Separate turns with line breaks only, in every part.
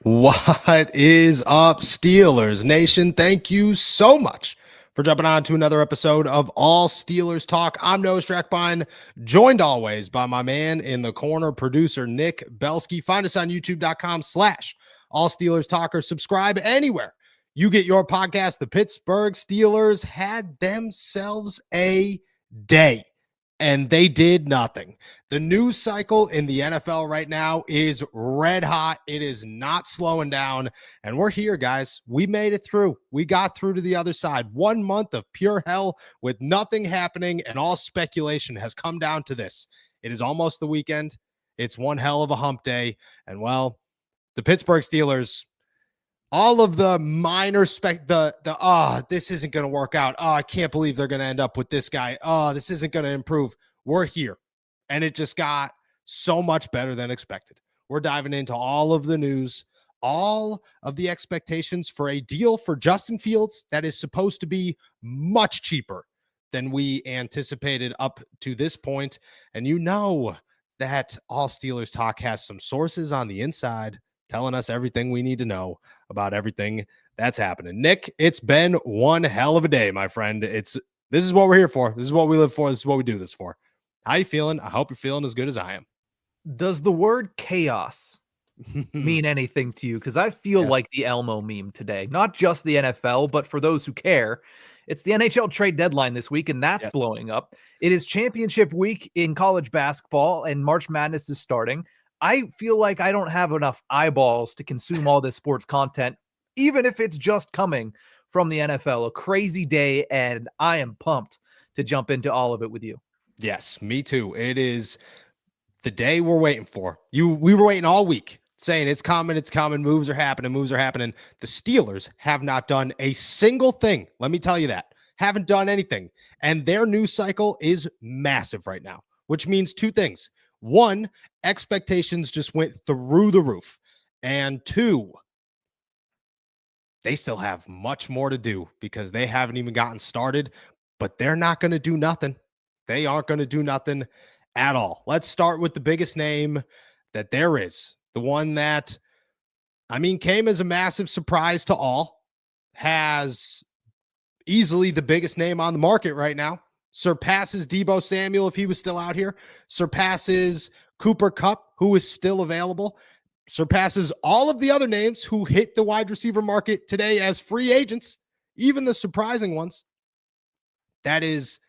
What is up, Steelers Nation? Thank you so much for jumping on to another episode of All Steelers Talk. I'm Noah Strackbine, joined always by my man in the corner, producer Nick Belsky. Find us on youtube.com/All Steelers Talker. Subscribe anywhere you get your podcast. The Pittsburgh Steelers had themselves a day, and they did nothing. The news cycle in the NFL right now is red hot. It is not slowing down. And we're here, guys. We made it through. We got through to the other side. 1 month of pure hell with nothing happening, and all speculation has come down to this. It is almost the weekend. It's one hell of a hump day. And, well, the Pittsburgh Steelers, all of the minor this isn't going to work out. Oh, I can't believe they're going to end up with this guy. Oh, this isn't going to improve. We're here. And it just got so much better than expected. We're diving into all of the news, all of the expectations for a deal for Justin Fields that is supposed to be much cheaper than we anticipated up to this point. And you know that All Steelers Talk has some sources on the inside telling us everything we need to know about everything that's happening. Nick, it's been one hell of a day, my friend. This is what we're here for. This is what we live for. This is what we do this for. How you feeling? I hope you're feeling as good as I am.
Does the word chaos mean anything to you? Because I feel like the Elmo meme today. Not just the NFL, but for those who care, it's the NHL trade deadline this week, and that's blowing up. It is championship week in college basketball, and March Madness is starting. I feel like I don't have enough eyeballs to consume all this sports content, even if it's just coming from the NFL. A crazy day, and I am pumped to jump into all of it with you.
Yes, me too. It is the day we're waiting for. We were waiting all week, saying it's coming, moves are happening. The Steelers have not done a single thing. Let me tell you that. Haven't done anything. And their news cycle is massive right now, which means two things. One, expectations just went through the roof. And two, they still have much more to do because they haven't even gotten started, but they're not going to do nothing. They aren't going to do nothing at all. Let's start with the biggest name that there is. The one that, came as a massive surprise to all. Has easily the biggest name on the market right now. Surpasses Deebo Samuel if he was still out here. Surpasses Cooper Kupp, who is still available. Surpasses all of the other names who hit the wide receiver market today as free agents, even the surprising ones. That is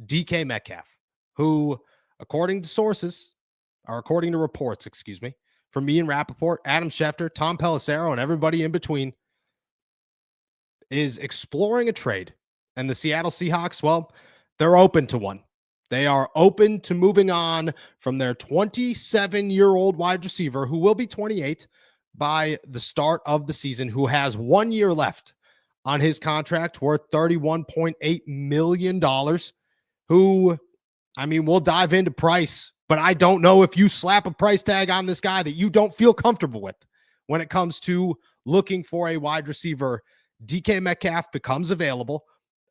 DK Metcalf, who, according to reports, from me and Rappaport, Adam Schefter, Tom Pelissero, and everybody in between, is exploring a trade. And the Seattle Seahawks, well, they're open to one. They are open to moving on from their 27-year-old wide receiver, who will be 28 by the start of the season, who has 1 year left on his contract worth $31.8 million. Who, we'll dive into price, but I don't know if you slap a price tag on this guy that you don't feel comfortable with when it comes to looking for a wide receiver. DK Metcalf becomes available,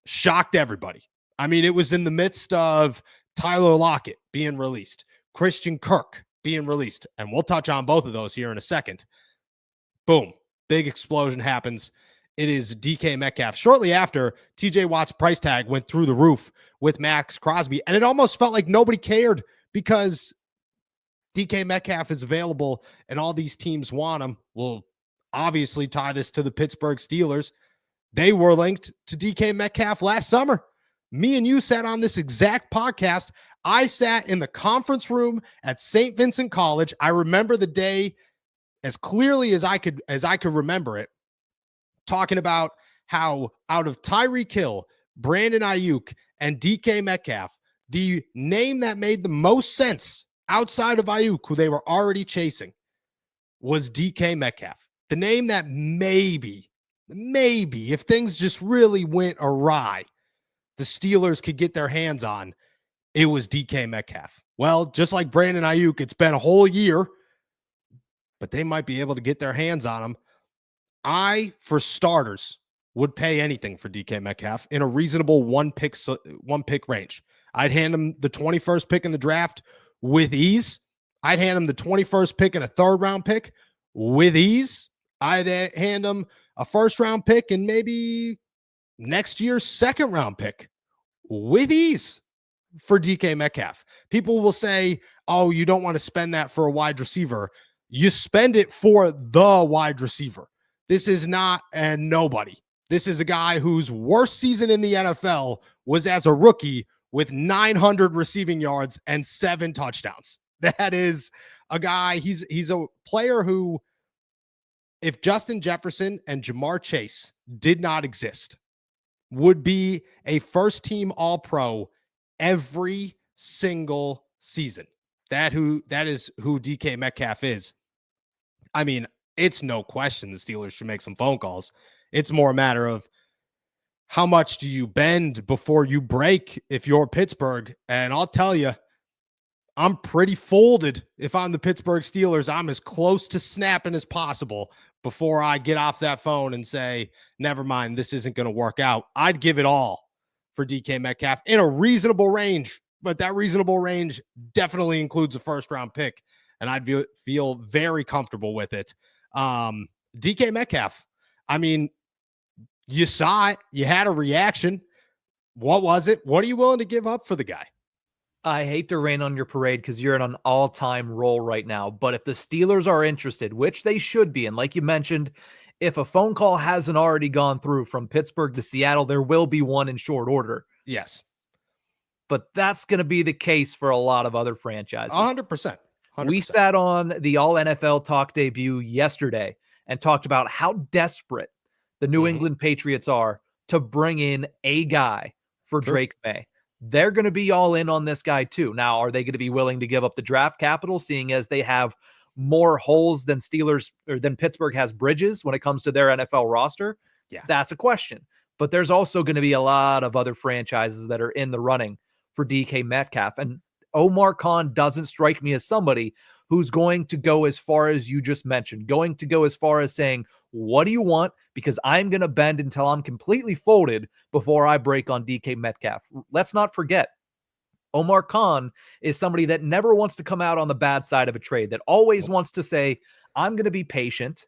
shocked everybody. It was in the midst of Tyler Lockett being released, Christian Kirk being released, and we'll touch on both of those here in a second. Boom, big explosion happens. It is DK Metcalf. Shortly after, TJ Watt's price tag went through the roof with Max Crosby, and it almost felt like nobody cared because DK Metcalf is available and all these teams want him. We'll obviously tie this to the Pittsburgh Steelers. They were linked to DK Metcalf last summer. Me and you sat on this exact podcast. I sat in the conference room at St. Vincent College. I remember the day as clearly as I could remember it, talking about how out of Tyreek Hill, Brandon Ayuk, and DK Metcalf, the name that made the most sense outside of Ayuk, who they were already chasing, was DK Metcalf. The name that maybe, if things just really went awry, the Steelers could get their hands on, it was DK Metcalf. Well, just like Brandon Ayuk, it's been a whole year, but they might be able to get their hands on him. I, for starters, would pay anything for DK Metcalf in a reasonable one pick range. I'd hand him the 21st pick in the draft with ease. I'd hand him the 21st pick and a third round pick with ease. I'd hand him a first-round pick and maybe next year's second-round pick with ease for DK Metcalf. People will say, oh, you don't want to spend that for a wide receiver. You spend it for the wide receiver. This is not a nobody. This is a guy whose worst season in the NFL was as a rookie with 900 receiving yards and 7 touchdowns. That is a guy, he's a player who, if Justin Jefferson and Jamar Chase did not exist, would be a first-team All-Pro every single season. That is who DK Metcalf is. I mean, it's no question the Steelers should make some phone calls. It's more a matter of how much do you bend before you break if you're Pittsburgh. And I'll tell you, I'm pretty folded. If I'm the Pittsburgh Steelers, I'm as close to snapping as possible before I get off that phone and say, never mind, this isn't going to work out. I'd give it all for DK Metcalf in a reasonable range, but that reasonable range definitely includes a first-round pick, and I'd feel very comfortable with it. DK Metcalf, I mean, you saw it. You had a reaction. What was it? What are you willing to give up for the guy?
I hate to rain on your parade because you're in an all-time roll right now, but if the Steelers are interested, which they should be, and like you mentioned, if a phone call hasn't already gone through from Pittsburgh to Seattle, there will be one in short order.
Yes.
But that's going to be the case for a lot of other franchises.
100%.
We sat on the All-NFL Talk debut yesterday and talked about how desperate the New England Patriots are to bring in a guy for Drake May. They're going to be all in on this guy too. Now, are they going to be willing to give up the draft capital, seeing as they have more holes than Pittsburgh has bridges when it comes to their NFL roster?
Yeah,
that's a question. But there's also going to be a lot of other franchises that are in the running for DK Metcalf. And Omar Khan doesn't strike me as somebody who's going to go as far as you just mentioned, going to go as far as saying, what do you want? Because I'm going to bend until I'm completely folded before I break on DK Metcalf. Let's not forget, Omar Khan is somebody that never wants to come out on the bad side of a trade, that always wants to say, I'm going to be patient.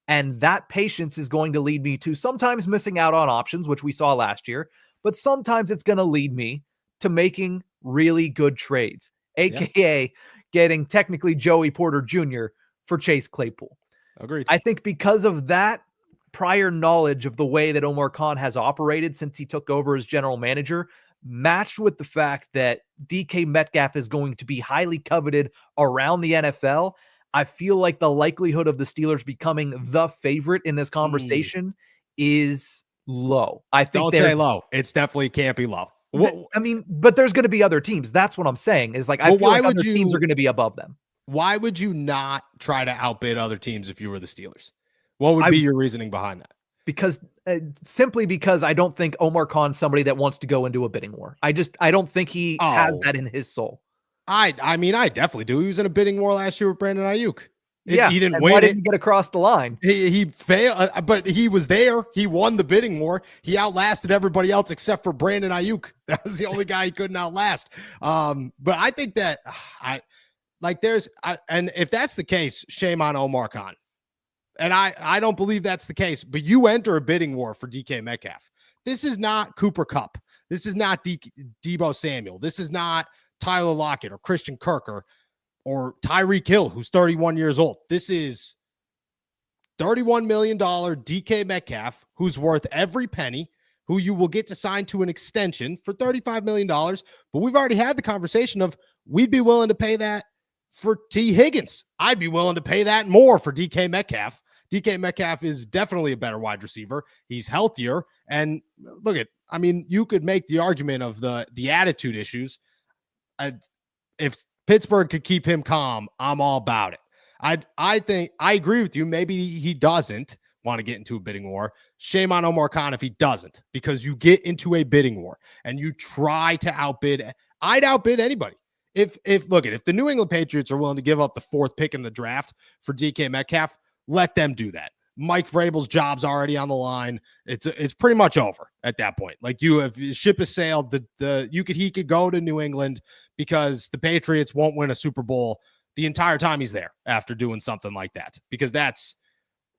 And that patience is going to lead me to sometimes missing out on options, which we saw last year, but sometimes it's going to lead me to making really good trades, aka getting technically Joey Porter Jr. for Chase Claypool.
Agreed.
I think because of that prior knowledge of the way that Omar Khan has operated since he took over as general manager, matched with the fact that DK Metcalf is going to be highly coveted around the NFL, I feel like the likelihood of the Steelers becoming the favorite in this conversation is low. I think
don't say low. It's definitely can't be low.
I mean, but there's going to be other teams. That's what I'm saying is like, I feel like other teams are going to be above them.
Why would you not try to outbid other teams if you were the Steelers? What would be your reasoning behind that?
Because simply because I don't think Omar Khan's somebody that wants to go into a bidding war. I don't think he has that in his soul.
I mean, I definitely do. He was in a bidding war last year with Brandon Ayuk. He didn't win.
Why didn't he get across the line?
He failed, but he was there. He won the bidding war. He outlasted everybody else except for Brandon Ayuk. That was the only guy he couldn't outlast. But I think that and if that's the case, shame on Omar Khan. And I don't believe that's the case. But you enter a bidding war for DK Metcalf. This is not Cooper Kupp. This is not Deebo Samuel. This is not Tyler Lockett or Christian Kirk or Tyreek Hill, who's 31 years old. This is $31 million DK Metcalf, who's worth every penny, who you will get to sign to an extension for $35 million. But we've already had the conversation of we'd be willing to pay that for T. Higgins. I'd be willing to pay that more for DK Metcalf. DK Metcalf is definitely a better wide receiver. He's healthier. And I mean, you could make the argument of the attitude issues. If Pittsburgh could keep him calm, I'm all about it. I think I agree with you. Maybe he doesn't want to get into a bidding war. Shame on Omar Khan if he doesn't, because you get into a bidding war and you try to outbid. I'd outbid anybody. If the New England Patriots are willing to give up the 4th pick in the draft for DK Metcalf, let them do that. Mike Vrabel's job's already on the line. It's pretty much over at that point. Like ship has sailed. He could go to New England because the Patriots won't win a Super Bowl the entire time he's there after doing something like that. Because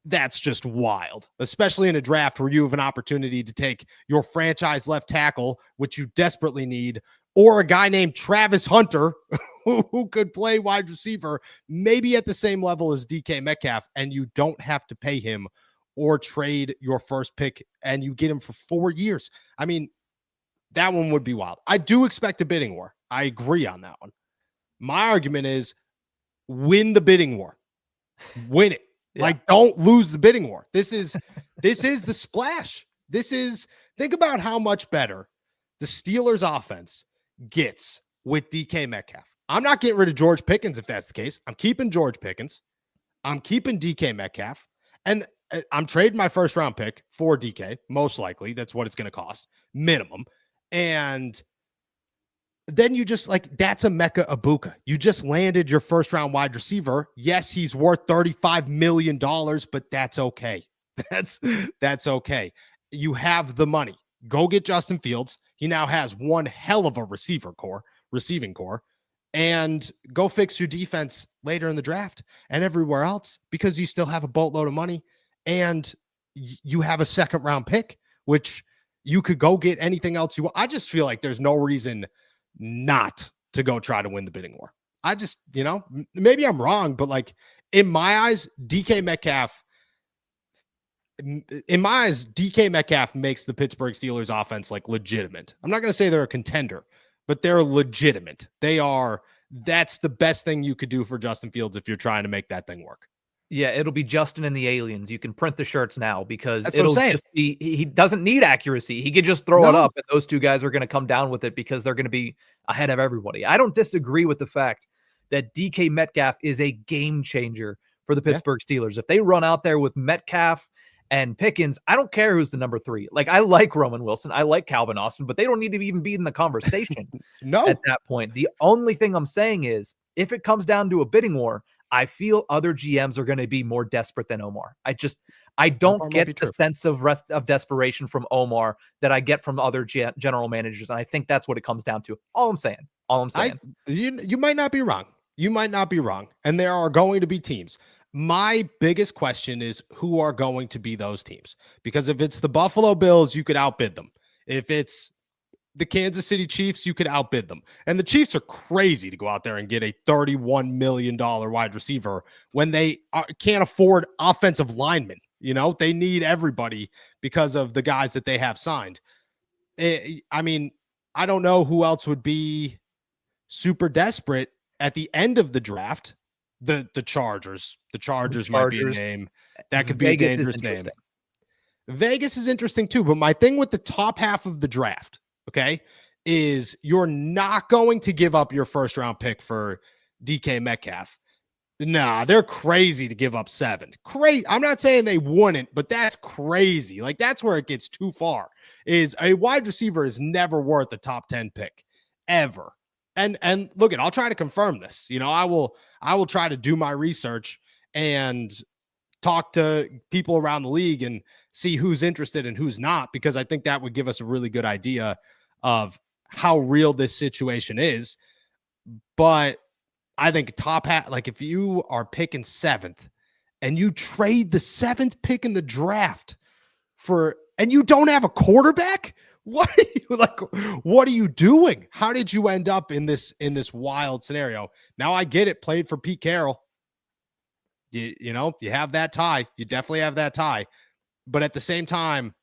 That's just wild, especially in a draft where you have an opportunity to take your franchise left tackle, which you desperately need, or a guy named Travis Hunter who could play wide receiver, maybe at the same level as DK Metcalf, and you don't have to pay him or trade your first pick, and you get him for 4 years. I mean, that one would be wild. I do expect a bidding war. I agree on that one. My argument is win the bidding war. Win it. Yeah. Like, don't lose the bidding war. This is the splash. Think about how much better the Steelers offense gets with DK Metcalf. I'm not getting rid of George Pickens if that's the case. I'm keeping George Pickens. I'm keeping DK Metcalf. And I'm trading my first round pick for DK. Most likely. That's what it's going to cost. Minimum. And then you just that's a Mecca Ibuka. You just landed your first round wide receiver. Yes, he's worth $35 million, but that's okay. That's okay. You have the money. Go get Justin Fields. He now has one hell of a receiving core, and go fix your defense later in the draft and everywhere else, because you still have a boatload of money and you have a second round pick, which you could go get anything else you want. I just feel like there's no reason not to go try to win the bidding war. I just, maybe I'm wrong, but in my eyes, DK Metcalf makes the Pittsburgh Steelers offense legitimate. I'm not going to say they're a contender, but they're legitimate. That's the best thing you could do for Justin Fields if you're trying to make that thing work.
Yeah, it'll be Justin and the Aliens. You can print the shirts now, because
it'll just
be, he doesn't need accuracy. He could just throw it up, and those two guys are going to come down with it because they're going to be ahead of everybody. I don't disagree with the fact that DK Metcalf is a game changer for the Pittsburgh Steelers. If they run out there with Metcalf and Pickens, I don't care who's the number 3. I like Roman Wilson. I like Calvin Austin, but they don't need to even be in the conversation at that point. The only thing I'm saying is, if it comes down to a bidding war, I feel other GMs are going to be more desperate than Omar. I don't get the sense of desperation from Omar that I get from other general managers. And I think that's what it comes down to. All I'm saying.
You might not be wrong. You might not be wrong. And there are going to be teams. My biggest question is, who are going to be those teams? Because if it's the Buffalo Bills, you could outbid them. If it's the Kansas City Chiefs, you could outbid them. And the Chiefs are crazy to go out there and get a $31 million wide receiver when they can't afford offensive linemen. They need everybody because of the guys that they have signed. I mean, I don't know who else would be super desperate at the end of the draft. The Chargers. The Chargers might be a name. That could be a dangerous name. Vegas is interesting too. But my thing with the top half of the draft, okay, is you're not going to give up your first round pick for DK Metcalf. Nah, they're crazy to give up 7. Crazy. I'm not saying they wouldn't, but that's crazy. That's where it gets too far. Is a wide receiver is never worth a top 10 pick ever. And look, I'll try to confirm this. I will try to do my research and talk to people around the league and see who's interested and who's not, because I think that would give us a really good idea of how real this situation is. But I think top hat, if you are picking 7th and you trade the 7th pick in the draft and you don't have a quarterback, what are you doing? How did you end up in this wild scenario? Now I get it. Played for Pete Carroll. You have that tie. You definitely have that tie. But at the same time,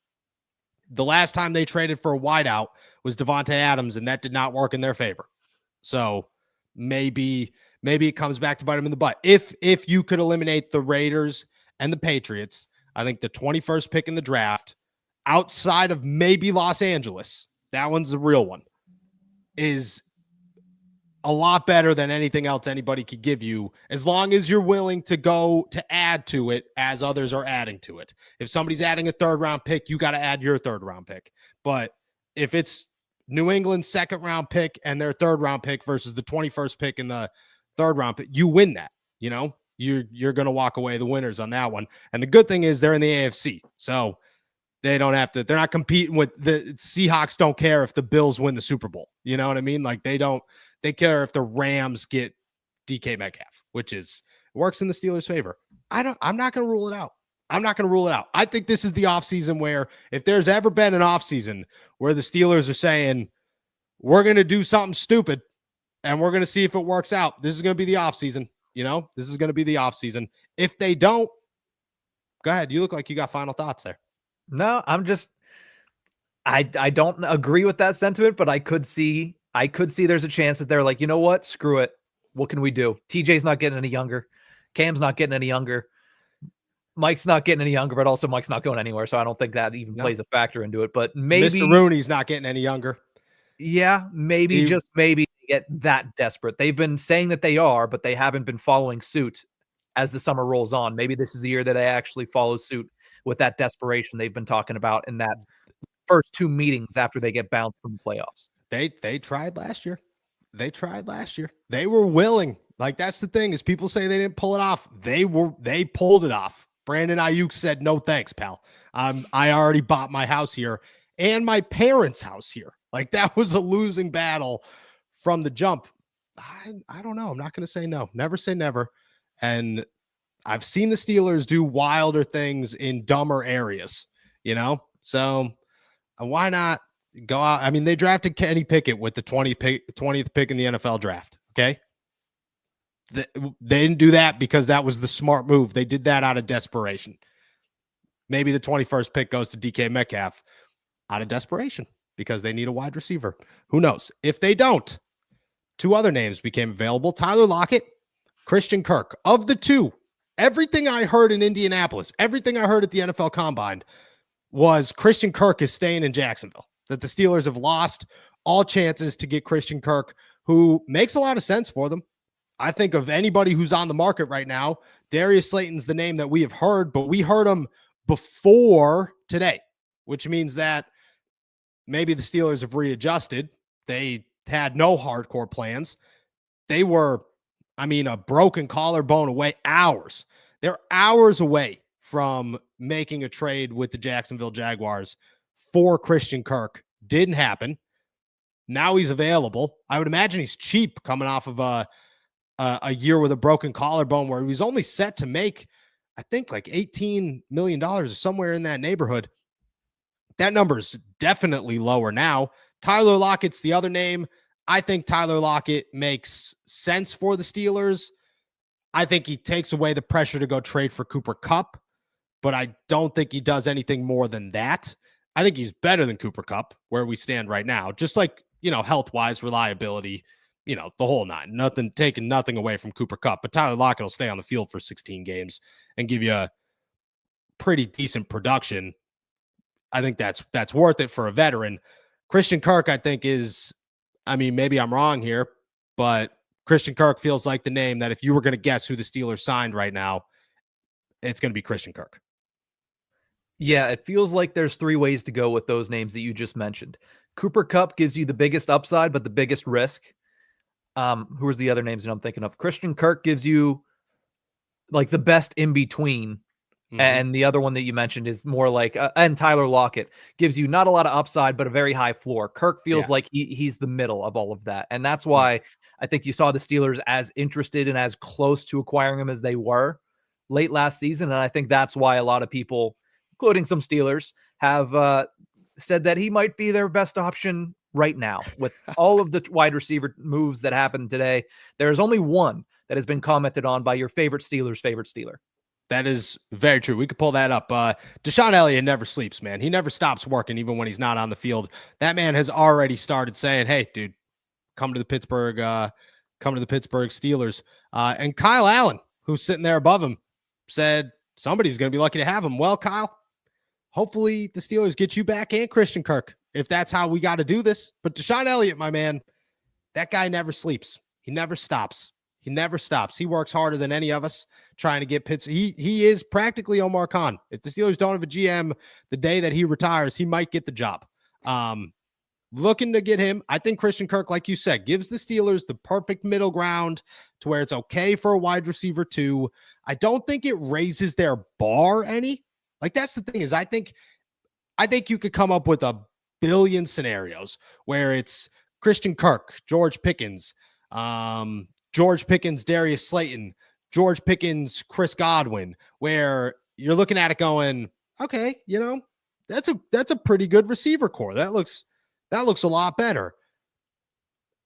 the last time they traded for a wideout was Devontae Adams, and that did not work in their favor. So maybe it comes back to bite them in the butt. If you could eliminate the Raiders and the Patriots, I think the 21st pick in the draft, outside of maybe Los Angeles, that one's the real one, is a lot better than anything else anybody could give you, as long as you're willing to go to add to it as others are adding to it. If somebody's adding a 3rd round pick, you got to add your 3rd round pick. But if it's New England's 2nd round pick and their 3rd round pick versus the 21st pick in the 3rd round pick, you win that. You're going to walk away the winners on that one. And the good thing is they're in the AFC. So they don't have to, they're not competing with the Seahawks. Don't care if the Bills win the Super Bowl. You know what I mean? They care if the Rams get DK Metcalf, which works in the Steelers' favor. I'm not going to rule it out. I'm not going to rule it out. I think this is the offseason where if there's ever been an offseason where the Steelers are saying, we're going to do something stupid and we're going to see if it works out, this is going to be the offseason. This is going to be the offseason. If they don't, go ahead. You look like you got final thoughts there.
No, I don't agree with that sentiment, but I could see there's a chance that they're like, you know what? Screw it. What can we do? TJ's not getting any younger. Cam's not getting any younger. Mike's not getting any younger, but also Mike's not going anywhere. So I don't think that even plays a factor into it. But maybe
Mr. Rooney's not getting any younger.
Yeah, maybe just maybe get that desperate. They've been saying that they are, but they haven't been following suit as the summer rolls on. Maybe this is the year that they actually follow suit with that desperation they've been talking about in that first 2 meetings after they get bounced from the playoffs.
They tried last year. They were willing. Like, that's the thing, is people say they didn't pull it off. They pulled it off. Brandon Ayuk said, no thanks, pal. I already bought my house here and my parents' house here. Like, that was a losing battle from the jump. I don't know. I'm not going to say no. Never say never. And I've seen the Steelers do wilder things in dumber areas, So why not go out? I mean, they drafted Kenny Pickett with the 20th pick in the NFL draft. Okay. They didn't do that because that was the smart move. They did that out of desperation. Maybe the 21st pick goes to DK Metcalf out of desperation because they need a wide receiver. Who knows? If they don't, 2 other names became available. Tyler Lockett, Christian Kirk. Of the 2, everything I heard in Indianapolis, everything I heard at the NFL Combine was Christian Kirk is staying in Jacksonville, that the Steelers have lost all chances to get Christian Kirk, who makes a lot of sense for them. I think of anybody who's on the market right now, Darius Slayton's the name that we have heard, but we heard him before today, which means that maybe the Steelers have readjusted. They had no hardcore plans. They were, a broken collarbone away, hours. They're hours away from making a trade with the Jacksonville Jaguars for Christian Kirk. Didn't happen. Now he's available. I would imagine he's cheap coming off of a year with a broken collarbone where he was only set to make, I think, like $18 million or somewhere in that neighborhood. That number's definitely lower now. Tyler Lockett's the other name. I think Tyler Lockett makes sense for the Steelers. I think he takes away the pressure to go trade for Cooper Kupp, but I don't think he does anything more than that. I think he's better than Cooper Kupp where we stand right now. Just like, health-wise, reliability, the whole nine. Taking nothing away from Cooper Kupp, but Tyler Lockett will stay on the field for 16 games and give you a pretty decent production. I think that's worth it for a veteran. Christian Kirk, I think, is, maybe I'm wrong here, but Christian Kirk feels like the name that if you were going to guess who the Steelers signed right now, it's going to be Christian Kirk.
Yeah, it feels like there's 3 ways to go with those names that you just mentioned. Cooper Kupp gives you the biggest upside, but the biggest risk. Who are the other names that I'm thinking of? Christian Kirk gives you like the best in between. Mm-hmm. And the other one that you mentioned is more like, and Tyler Lockett gives you not a lot of upside, but a very high floor. Kirk feels like he's the middle of all of that. And that's why I think you saw the Steelers as interested and as close to acquiring him as they were late last season. And I think that's why a lot of people, including some Steelers, have said that he might be their best option right now. With all of the wide receiver moves that happened today, there's only one that has been commented on by your favorite Steelers' favorite Steeler.
That is very true. We could pull that up. Deshaun Elliott never sleeps, man. He never stops working, even when he's not on the field. That man has already started saying, hey, dude, come to the Pittsburgh Steelers. And Kyle Allen, who's sitting there above him, said somebody's going to be lucky to have him. Well, Kyle, hopefully the Steelers get you back and Christian Kirk, if that's how we got to do this. But Deshaun Elliott, my man, that guy never sleeps. He never stops. He works harder than any of us trying to get Pittsburgh. He is practically Omar Khan. If the Steelers don't have a GM the day that he retires, he might get the job. Looking to get him. I think Christian Kirk, like you said, gives the Steelers the perfect middle ground to where it's okay for a wide receiver too. I don't think it raises their bar any. Like, that's the thing, is I think you could come up with a billion scenarios where it's Christian Kirk, George Pickens, Darius Slayton, George Pickens, Chris Godwin, where you're looking at it going, okay, that's a pretty good receiver core. That looks a lot better.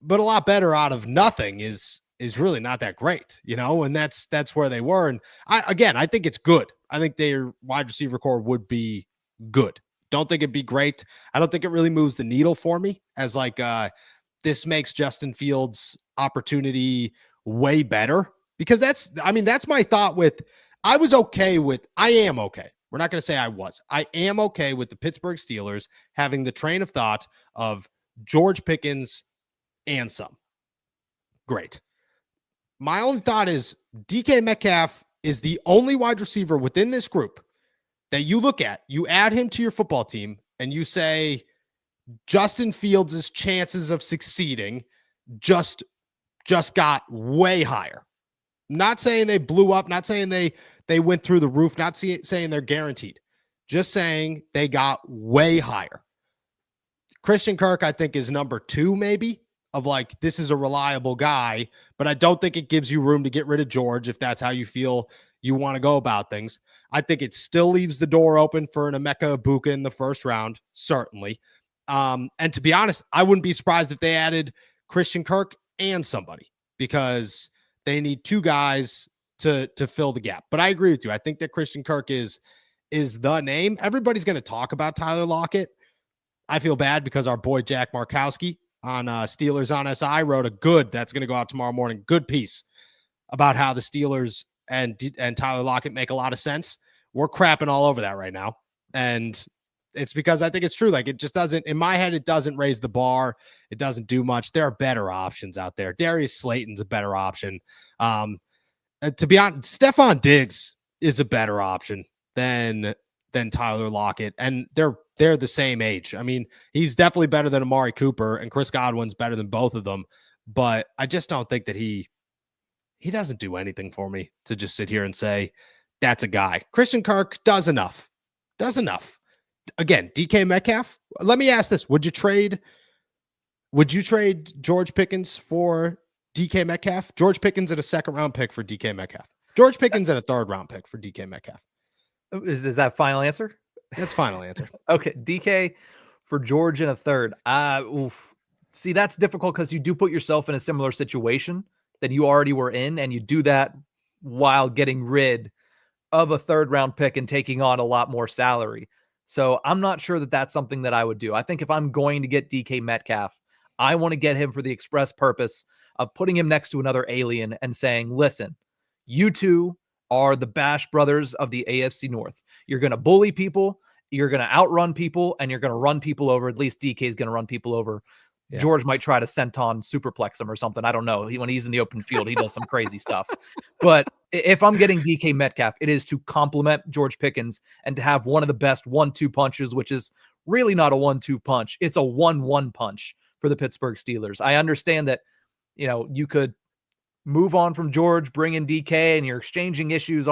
But a lot better out of nothing is really not that great, and that's where they were. And I think it's good. I think their wide receiver core would be good. Don't think it'd be great. I don't think it really moves the needle for me as this makes Justin Fields' opportunity way better, because that's my thought with, I am okay. We're not going to say I am okay with the Pittsburgh Steelers having the train of thought of George Pickens and some. Great. My only thought is DK Metcalf is the only wide receiver within this group that you look at, you add him to your football team, and you say Justin Fields' chances of succeeding just got way higher. Not saying they blew up, not saying they went through the roof, not saying they're guaranteed. Just saying they got way higher. Christian Kirk, I think, is number 2, maybe, of this is a reliable guy, but I don't think it gives you room to get rid of George if that's how you feel you want to go about things. I think it still leaves the door open for an Emeka Egbuka in the first round, certainly. And to be honest, I wouldn't be surprised if they added Christian Kirk and somebody, because they need 2 guys to fill the gap. But I agree with you. I think that Christian Kirk is the name. Everybody's going to talk about Tyler Lockett. I feel bad because our boy Jack Markowski on Steelers on SI wrote that's going to go out tomorrow morning, good piece about how the Steelers and Tyler Lockett make a lot of sense. We're crapping all over that right now. And it's because I think it's true. It just doesn't, in my head, it doesn't raise the bar. It doesn't do much. There are better options out there. Darius Slayton's a better option. To be honest, Stephon Diggs is a better option than Tyler Lockett. And they're the same age. I mean, he's definitely better than Amari Cooper, and Chris Godwin's better than both of them. But I just don't think that he doesn't do anything for me to just sit here and say that's a guy. Christian Kirk does enough. Again, DK Metcalf. Let me ask this: Would you trade George Pickens for DK Metcalf? George Pickens at a 2nd round pick for DK Metcalf. George Pickens at a 3rd round pick for DK Metcalf.
Is that final answer?
That's final answer.
Okay, DK for George in a 3rd. See, that's difficult because you do put yourself in a similar situation that you already were in, and you do that while getting rid of a 3rd round pick and taking on a lot more salary. So I'm not sure that that's something that I would do. I think if I'm going to get DK Metcalf, I want to get him for the express purpose of putting him next to another alien and saying, listen, you two are the Bash brothers of the AFC North. You're going to bully people, you're going to outrun people, and you're going to run people over. At least DK is going to run people over. Yeah. George might try to senton superplex him or something. I don't know. When he's in the open field, he does some crazy stuff. But if I'm getting DK Metcalf, it is to complement George Pickens and to have one of the best 1-2 punches, which is really not a 1-2 punch. It's a 1-1 punch for the Pittsburgh Steelers. I understand that, you could move on from George, bring in DK, and you're exchanging issues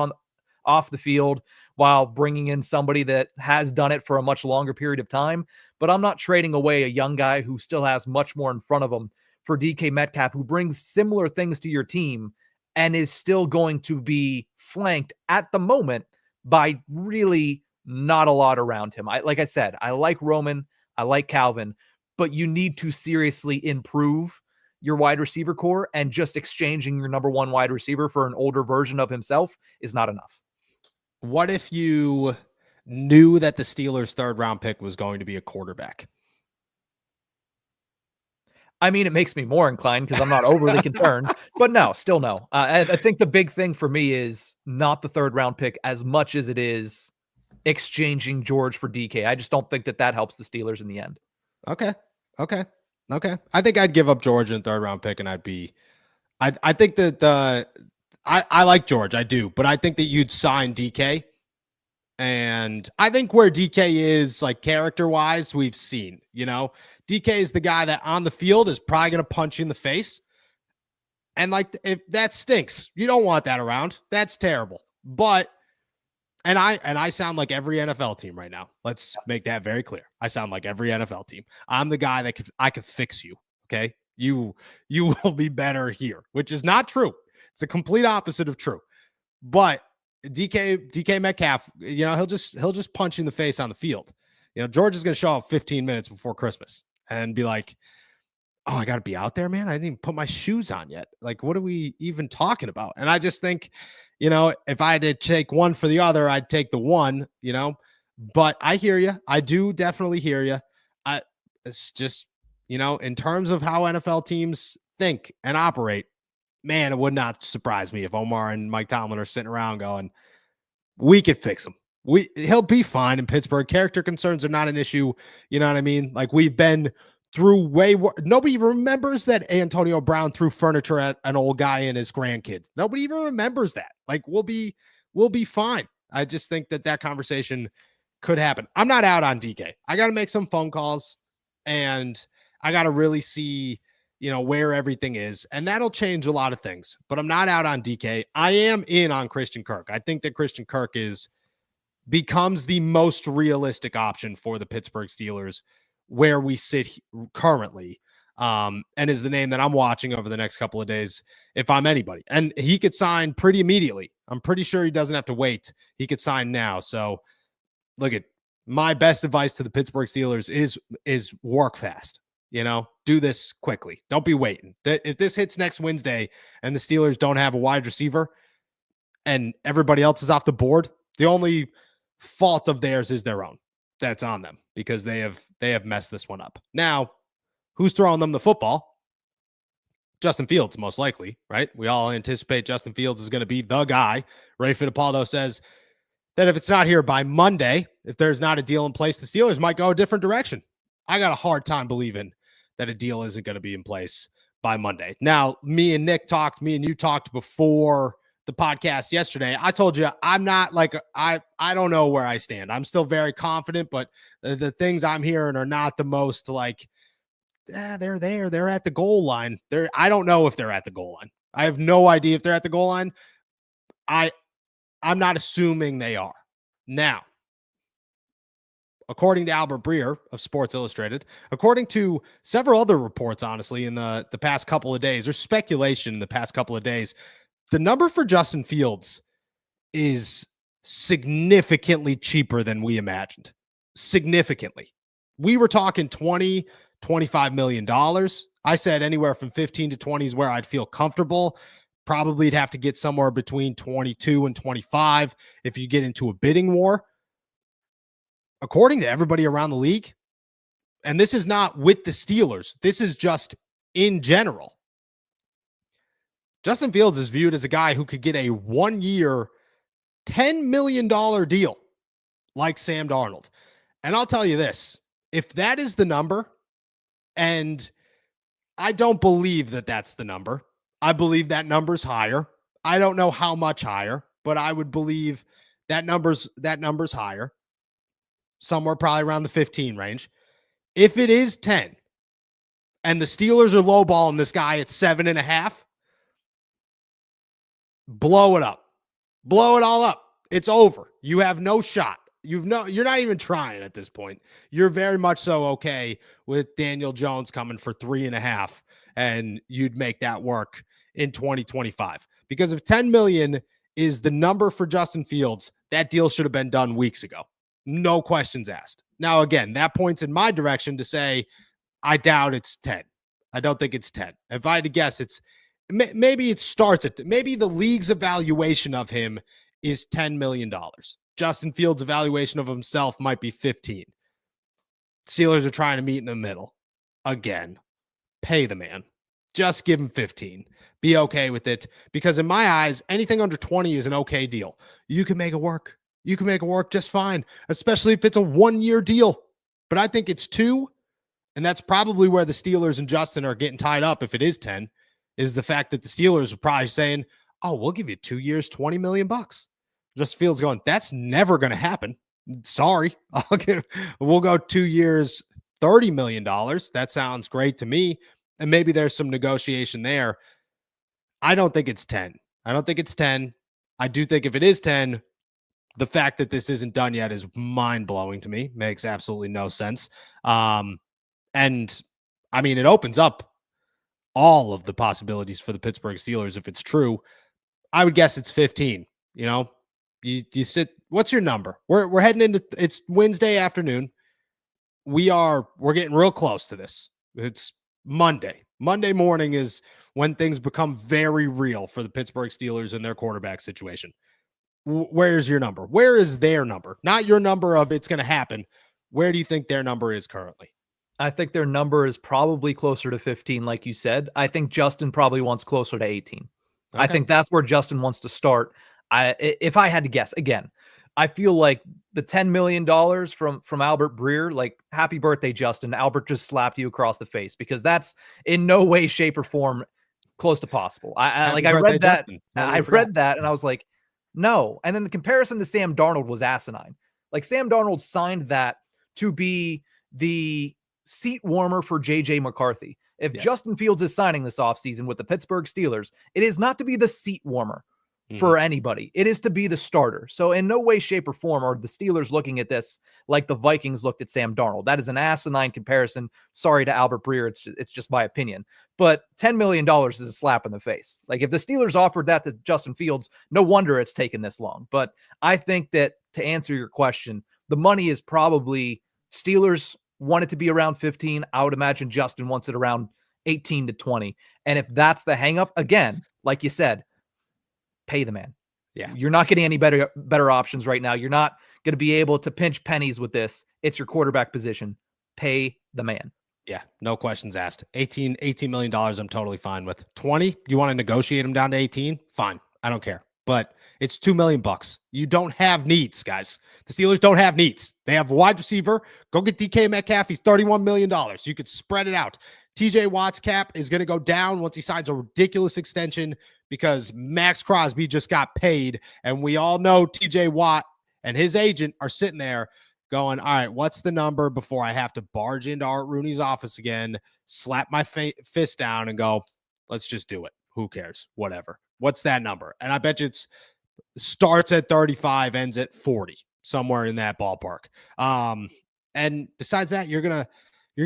off the field while bringing in somebody that has done it for a much longer period of time. But I'm not trading away a young guy who still has much more in front of him for DK Metcalf, who brings similar things to your team and is still going to be flanked at the moment by really not a lot around him. Like I said, I like Roman, I like Calvin, but you need to seriously improve your wide receiver core, and just exchanging your number 1 wide receiver for an older version of himself is not enough.
What if you knew that the Steelers' 3rd round pick was going to be a quarterback?
I mean, it makes me more inclined because I'm not overly concerned, but no, still no. I think the big thing for me is not the 3rd round pick as much as it is exchanging George for DK. I just don't think that helps the Steelers in the end.
Okay. I think I'd give up George in 3rd round pick, and I think that I like George, I do, but I think that you'd sign DK. And I think where DK is, character-wise, we've seen, DK is the guy that on the field is probably going to punch you in the face. And if that stinks, you don't want that around. That's terrible. But, and I sound like every NFL team right now. Let's make that very clear. I sound like every NFL team. I'm the guy that I could fix you. Okay. You will be better here, which is not true. It's a complete opposite of true. But DK Metcalf, he'll just punch you in the face on the field. George is going to show up 15 minutes before Christmas and be like, oh, I got to be out there, man. I didn't even put my shoes on yet. Like, what are we even talking about? And I just think, if I had to take one for the other, I'd take the one, but I hear you. I do definitely hear you. It's just, in terms of how NFL teams think and operate, man, it would not surprise me if Omar and Mike Tomlin are sitting around going, we could fix him. He'll be fine in Pittsburgh. Character concerns are not an issue. You know what I mean? Like, we've been through way worse. Nobody even remembers that Antonio Brown threw furniture at an old guy and his grandkid. Nobody even remembers that. Like, we'll be fine. I just think that conversation could happen. I'm not out on DK. I got to make some phone calls and I got to really see, where everything is. And that'll change a lot of things, but I'm not out on DK. I am in on Christian Kirk. I think that Christian Kirk becomes the most realistic option for the Pittsburgh Steelers where we sit currently, and is the name that I'm watching over the next couple of days if I'm anybody. And he could sign pretty immediately. I'm pretty sure he doesn't have to wait. He could sign now. So look, at my best advice to the Pittsburgh Steelers is work fast. Do this quickly. Don't be waiting. If this hits next Wednesday and the Steelers don't have a wide receiver and everybody else is off the board, the only fault of theirs is their own. That's on them because they have messed this one up. Now, who's throwing them the football? Justin Fields, most likely, right? We all anticipate Justin Fields is going to be the guy. Ray Fittipaldo says that if it's not here by Monday, if there's not a deal in place, the Steelers might go a different direction. I got a hard time believing that a deal isn't going to be in place by Monday. Now, me and you talked before the podcast yesterday. I told you I'm not like, I don't know where I stand. I'm still very confident, but the things I'm hearing are not the most like, they're there. They're at the goal line. I don't know if they're at the goal line. I have no idea if they're at the goal line. I'm not assuming they are. Now, according to Albert Breer of Sports Illustrated, according to several other reports, honestly, in the past couple of days, or speculation in the past couple of days, the number for Justin Fields is significantly cheaper than we imagined. Significantly. We were talking $20, $25 million. I said anywhere from 15 to 20 is where I'd feel comfortable. Probably you'd have to get somewhere between 22 and 25 if you get into a bidding war. According to everybody around the league, and this is not with the Steelers, this is just in general, Justin Fields is viewed as a guy who could get a 1-year, $10 million deal like Sam Darnold. And I'll tell you this, if that is the number, and I don't believe that that's the number, I believe that number's higher. I don't know how much higher, but I would believe that number's higher. Somewhere probably around the 15 range. If it is 10 and the Steelers are lowballing this guy at 7.5, blow it up. Blow it all up. It's over. You have no shot. You're not even trying at this point. You're very much so okay with Daniel Jones coming for 3.5 and you'd make that work in 2025. Because if 10 million is the number for Justin Fields, that deal should have been done weeks ago. No questions asked. Now, again, that points in my direction to say, I doubt it's 10. I don't think it's 10. If I had to guess, maybe it starts at, maybe the league's evaluation of him is $10 million. Justin Fields' evaluation of himself might be 15. Steelers are trying to meet in the middle. Again, pay the man. Just give him 15. Be okay with it. Because in my eyes, anything under 20 is an okay deal. You can make it work. You can make it work just fine, especially if it's a 1-year deal. But I think it's 2, and that's probably where the Steelers and Justin are getting tied up if it is 10, is the fact that the Steelers are probably saying, oh, we'll give you 2 years, $20 million. Justin Fields going, that's never going to happen. Sorry. We'll go 2 years, $30 million. That sounds great to me. And maybe there's some negotiation there. I don't think it's 10. I don't think it's 10. I do think if it is 10, the fact that this isn't done yet is mind-blowing to me. Makes absolutely no sense. And I mean, it opens up all of the possibilities for the Pittsburgh Steelers if it's true. I would guess it's 15, You sit. What's your number? We're heading into. It's Wednesday afternoon. We're getting real close to this. It's Monday. Monday morning is when things become very real for the Pittsburgh Steelers and their quarterback situation. Where's your number? Where is their number? Not your number of it's going to happen. Where do you think their number is currently?
I think their number is probably closer to 15, like you said. I think Justin probably wants closer to 18. Okay. I think that's where Justin wants to start. If I had to guess, again, I feel like the $10 million from Albert Breer, like, happy birthday, Justin. Albert just slapped you across the face, because that's in no way, shape, or form close to possible. I read that. I read that and I was like, no. And then the comparison to Sam Darnold was asinine. Like, Sam Darnold signed that to be the seat warmer for JJ McCarthy. If Justin Fields is signing this offseason with the Pittsburgh Steelers, it is not to be the seat warmer for anybody. It is to be the starter. So in no way, shape, or form are the Steelers looking at this like the Vikings looked at Sam Darnold. That is an asinine comparison. Sorry to Albert Breer. It's just my opinion. But $10 million is a slap in the face. Like, if the Steelers offered that to Justin Fields, no wonder it's taken this long. But I think that, to answer your question, the money is probably Steelers want it to be around 15. I would imagine Justin wants it around 18 to 20. And if that's the hang up, again, like you said, pay the man.
Yeah.
You're not getting any better options right now. You're not going to be able to pinch pennies with this. It's your quarterback position. Pay the man.
Yeah, no questions asked. $18 million, I'm totally fine with. 20, you want to negotiate them down to 18? Fine. I don't care. But it's $2 million. You don't have needs, guys. The Steelers don't have needs. They have a wide receiver. Go get DK Metcalf. He's $31 million. You could spread it out. TJ Watt's cap is going to go down once he signs a ridiculous extension, because Max Crosby just got paid. And we all know TJ Watt and his agent are sitting there going, all right, what's the number before I have to barge into Art Rooney's office again, slap my fist down and go, let's just do it. Who cares? Whatever. What's that number? And I bet you it's starts at 35, ends at 40, somewhere in that ballpark. And besides that, you're gonna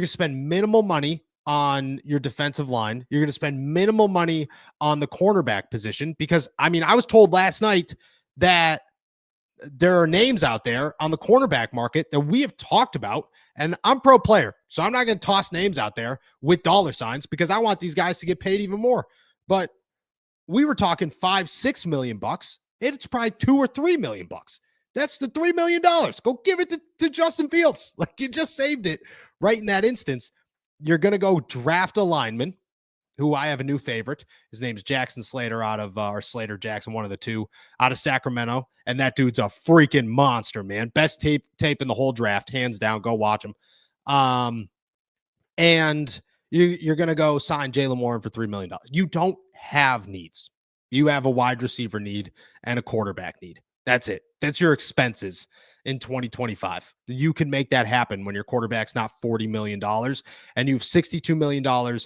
spend minimal money on your defensive line. You're gonna spend minimal money on the cornerback position, because I was told last night that there are names out there on the cornerback market that we have talked about, and I'm pro player, so I'm not going to toss names out there with dollar signs, because I want these guys to get paid even more. But we were talking $5-6 million. It's probably $2 or $3 million. That's the $3 million. Go give it to Justin Fields. Like, you just saved it right in that instance. You're going to go draft a lineman, who I have a new favorite. His name's Jackson Slater or Slater Jackson, one of the two, out of Sacramento. And that dude's a freaking monster, man. Best tape in the whole draft, hands down. Go watch him. And you're going to go sign Jalen Warren for $3 million. You don't have needs. You have a wide receiver need and a quarterback need. That's it. That's your expenses in 2025. You can make that happen when your quarterback's not $40 million and you have $62 million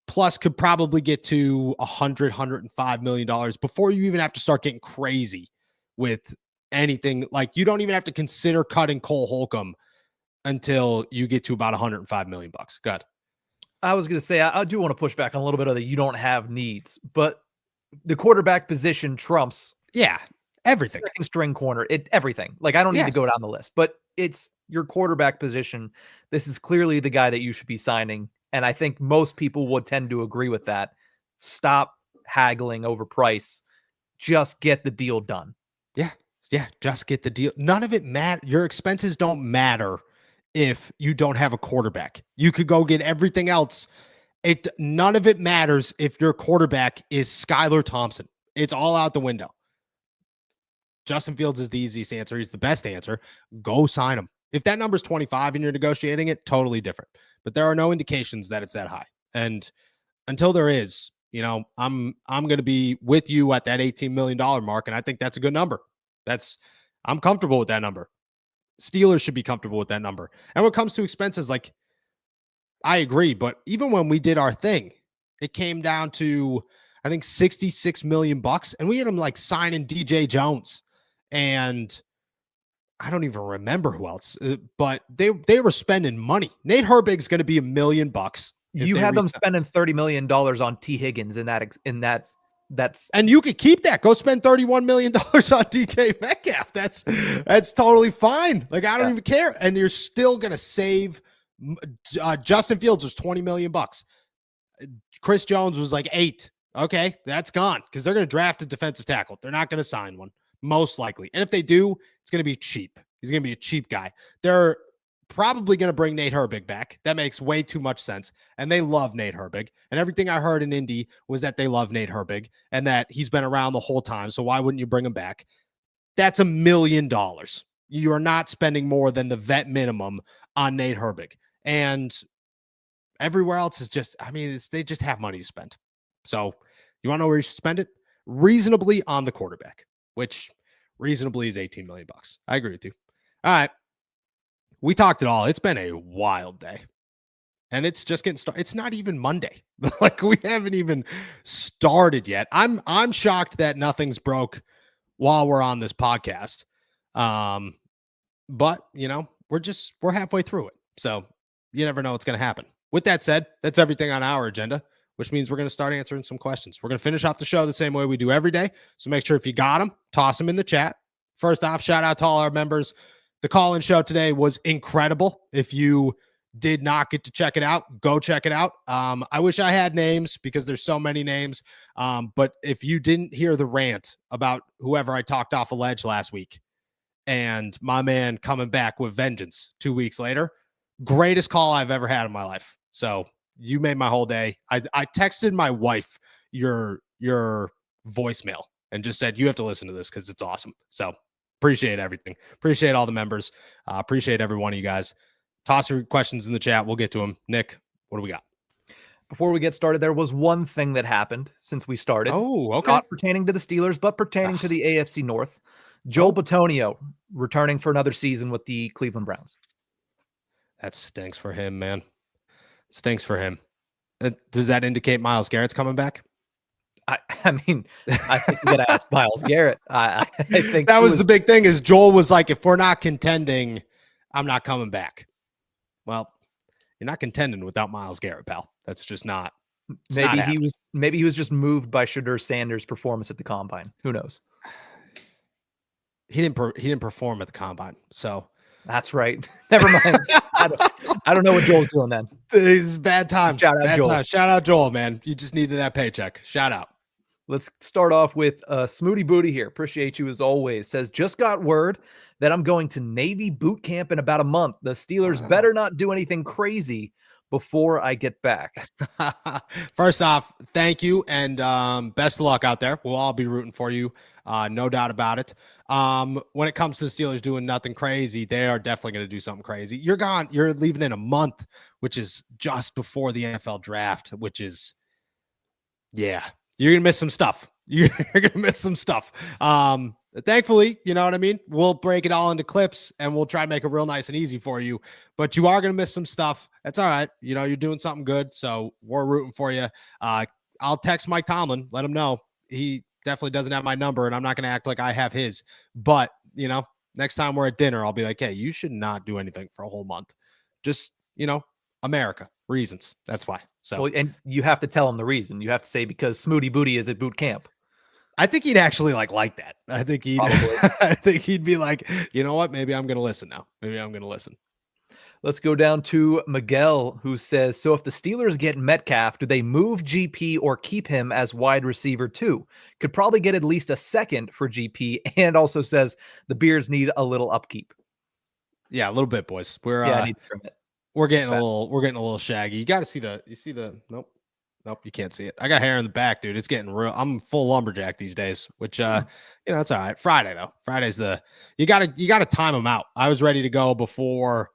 plus could probably get to $105 million before you even have to start getting crazy with anything. Like, you don't even have to consider cutting Cole Holcomb until you get to about $105 million. Good.
I was going to say, I do want to push back on a little bit of the you don't have needs, but the quarterback position trumps
everything.
Second string corner, everything. Like, I don't need to go down the list, but it's your quarterback position. This is clearly the guy that you should be signing. And I think most people would tend to agree with that. Stop haggling over price. Just get the deal done.
Yeah. Just get the deal. None of it matters. Your expenses don't matter if you don't have a quarterback. You could go get everything else. None of it matters if your quarterback is Skylar Thompson. It's all out the window. Justin Fields is the easiest answer. He's the best answer. Go sign him. If that number's 25 and you're negotiating it, totally different. But there are no indications that it's that high. And until there is, I'm going to be with you at that $18 million mark. And I think that's a good number. I'm comfortable with that number. Steelers should be comfortable with that number. And when it comes to expenses, like, I agree. But even when we did our thing, it came down to, I think, $66 million. And we had them like signing DJ Jones. And I don't even remember who else, but they were spending money. Nate Herbig's going to be $1 million.
You had them spending $30 million on T. Higgins in that
And you could keep that. Go spend $31 million on DK Metcalf. That's totally fine. Like, I don't even care. And you're still going to save. Justin Fields was $20 million. Chris Jones was like 8. Okay, that's gone because they're going to draft a defensive tackle. They're not going to sign one, most likely. And if they do, it's going to be cheap. He's going to be a cheap guy. They're probably going to bring Nate Herbig back. That makes way too much sense. And they love Nate Herbig. And everything I heard in Indy was that they love Nate Herbig and that he's been around the whole time. So why wouldn't you bring him back? That's $1 million. You are not spending more than the vet minimum on Nate Herbig. And everywhere else is just, they just have money to spend. So you want to know where you should spend it? Reasonably on the quarterback, which reasonably is $18 million. I agree with you. All right. We talked it all. It's been a wild day. And it's just getting started. It's not even Monday. Like, we haven't even started yet. I'm shocked that nothing's broke while we're on this podcast. But we're halfway through it. So you never know what's going to happen. With that said, that's everything on our agenda, which means we're going to start answering some questions. We're going to finish off the show the same way we do every day. So make sure if you got them, toss them in the chat. First off, shout out to all our members. The call-in show today was incredible. If you did not get to check it out, go check it out. I wish I had names because there's so many names. But if you didn't hear the rant about whoever I talked off a ledge last week and my man coming back with vengeance 2 weeks later, greatest call I've ever had in my life. So you made my whole day. I texted my wife your voicemail and just said, you have to listen to this because it's awesome. So appreciate everything. Appreciate all the members. Appreciate every one of you guys. Toss your questions in the chat. We'll get to them. Nick, what do we got?
Before we get started, there was one thing that happened since we started.
Oh, okay.
Not pertaining to the Steelers, but pertaining to the AFC North. Joel Bitonio returning for another season with the Cleveland Browns.
That stinks for him, man. Stinks for him. Does that indicate Myles Garrett's coming back?
I think you got to ask Myles Garrett. I think
that was the big thing is Joel was like, if we're not contending, I'm not coming back. Well, you're not contending without Myles Garrett, pal. That's just not.
Maybe he was just moved by Shadur Sanders' performance at the combine. Who knows?
He didn't perform at the combine. So
that's right. Never mind. I don't know what Joel's doing then.
It's bad times.
Shout out Joel.
Shout out Joel, man. You just needed that paycheck. Shout out.
Let's start off with Smooty Booty here. Appreciate you as always. Says, just got word that I'm going to Navy boot camp in about a month. The Steelers better not do anything crazy before I get back.
First off, thank you and best of luck out there. We'll all be rooting for you. No doubt about it. When it comes to the Steelers doing nothing crazy, they are definitely going to do something crazy. You're gone. You're leaving in a month, which is just before the NFL draft, which is, yeah, you're going to miss some stuff. You're going to miss some stuff. Thankfully, you know what I mean? We'll break it all into clips and we'll try to make it real nice and easy for you, but you are going to miss some stuff. That's all right. You know, you're doing something good. So we're rooting for you. I'll text Mike Tomlin, let him know. He definitely doesn't have my number and I'm not going to act like I have his, but you know, next time we're at dinner, I'll be like, hey, you should not do anything for a whole month. Just, you know, America reasons. That's why. So,
well, and you have to tell him the reason. You have to say, because Smooty Booty is at boot camp.
I think he'd actually like that. I think he'd be like, you know what? Maybe I'm going to listen now. Maybe I'm going to listen.
Let's go down to Miguel, who says, so if the Steelers get Metcalf, do they move GP or keep him as wide receiver too? Could probably get at least a second for GP, and also says the Bears need a little upkeep.
Yeah, a little bit, boys.
I need to trim it.
We're getting a little shaggy. You got to see nope, you can't see it. I got hair in the back, dude. It's getting real. I'm full lumberjack these days, which you know, it's all right. Friday though. Friday's you gotta time them out. I was ready to go before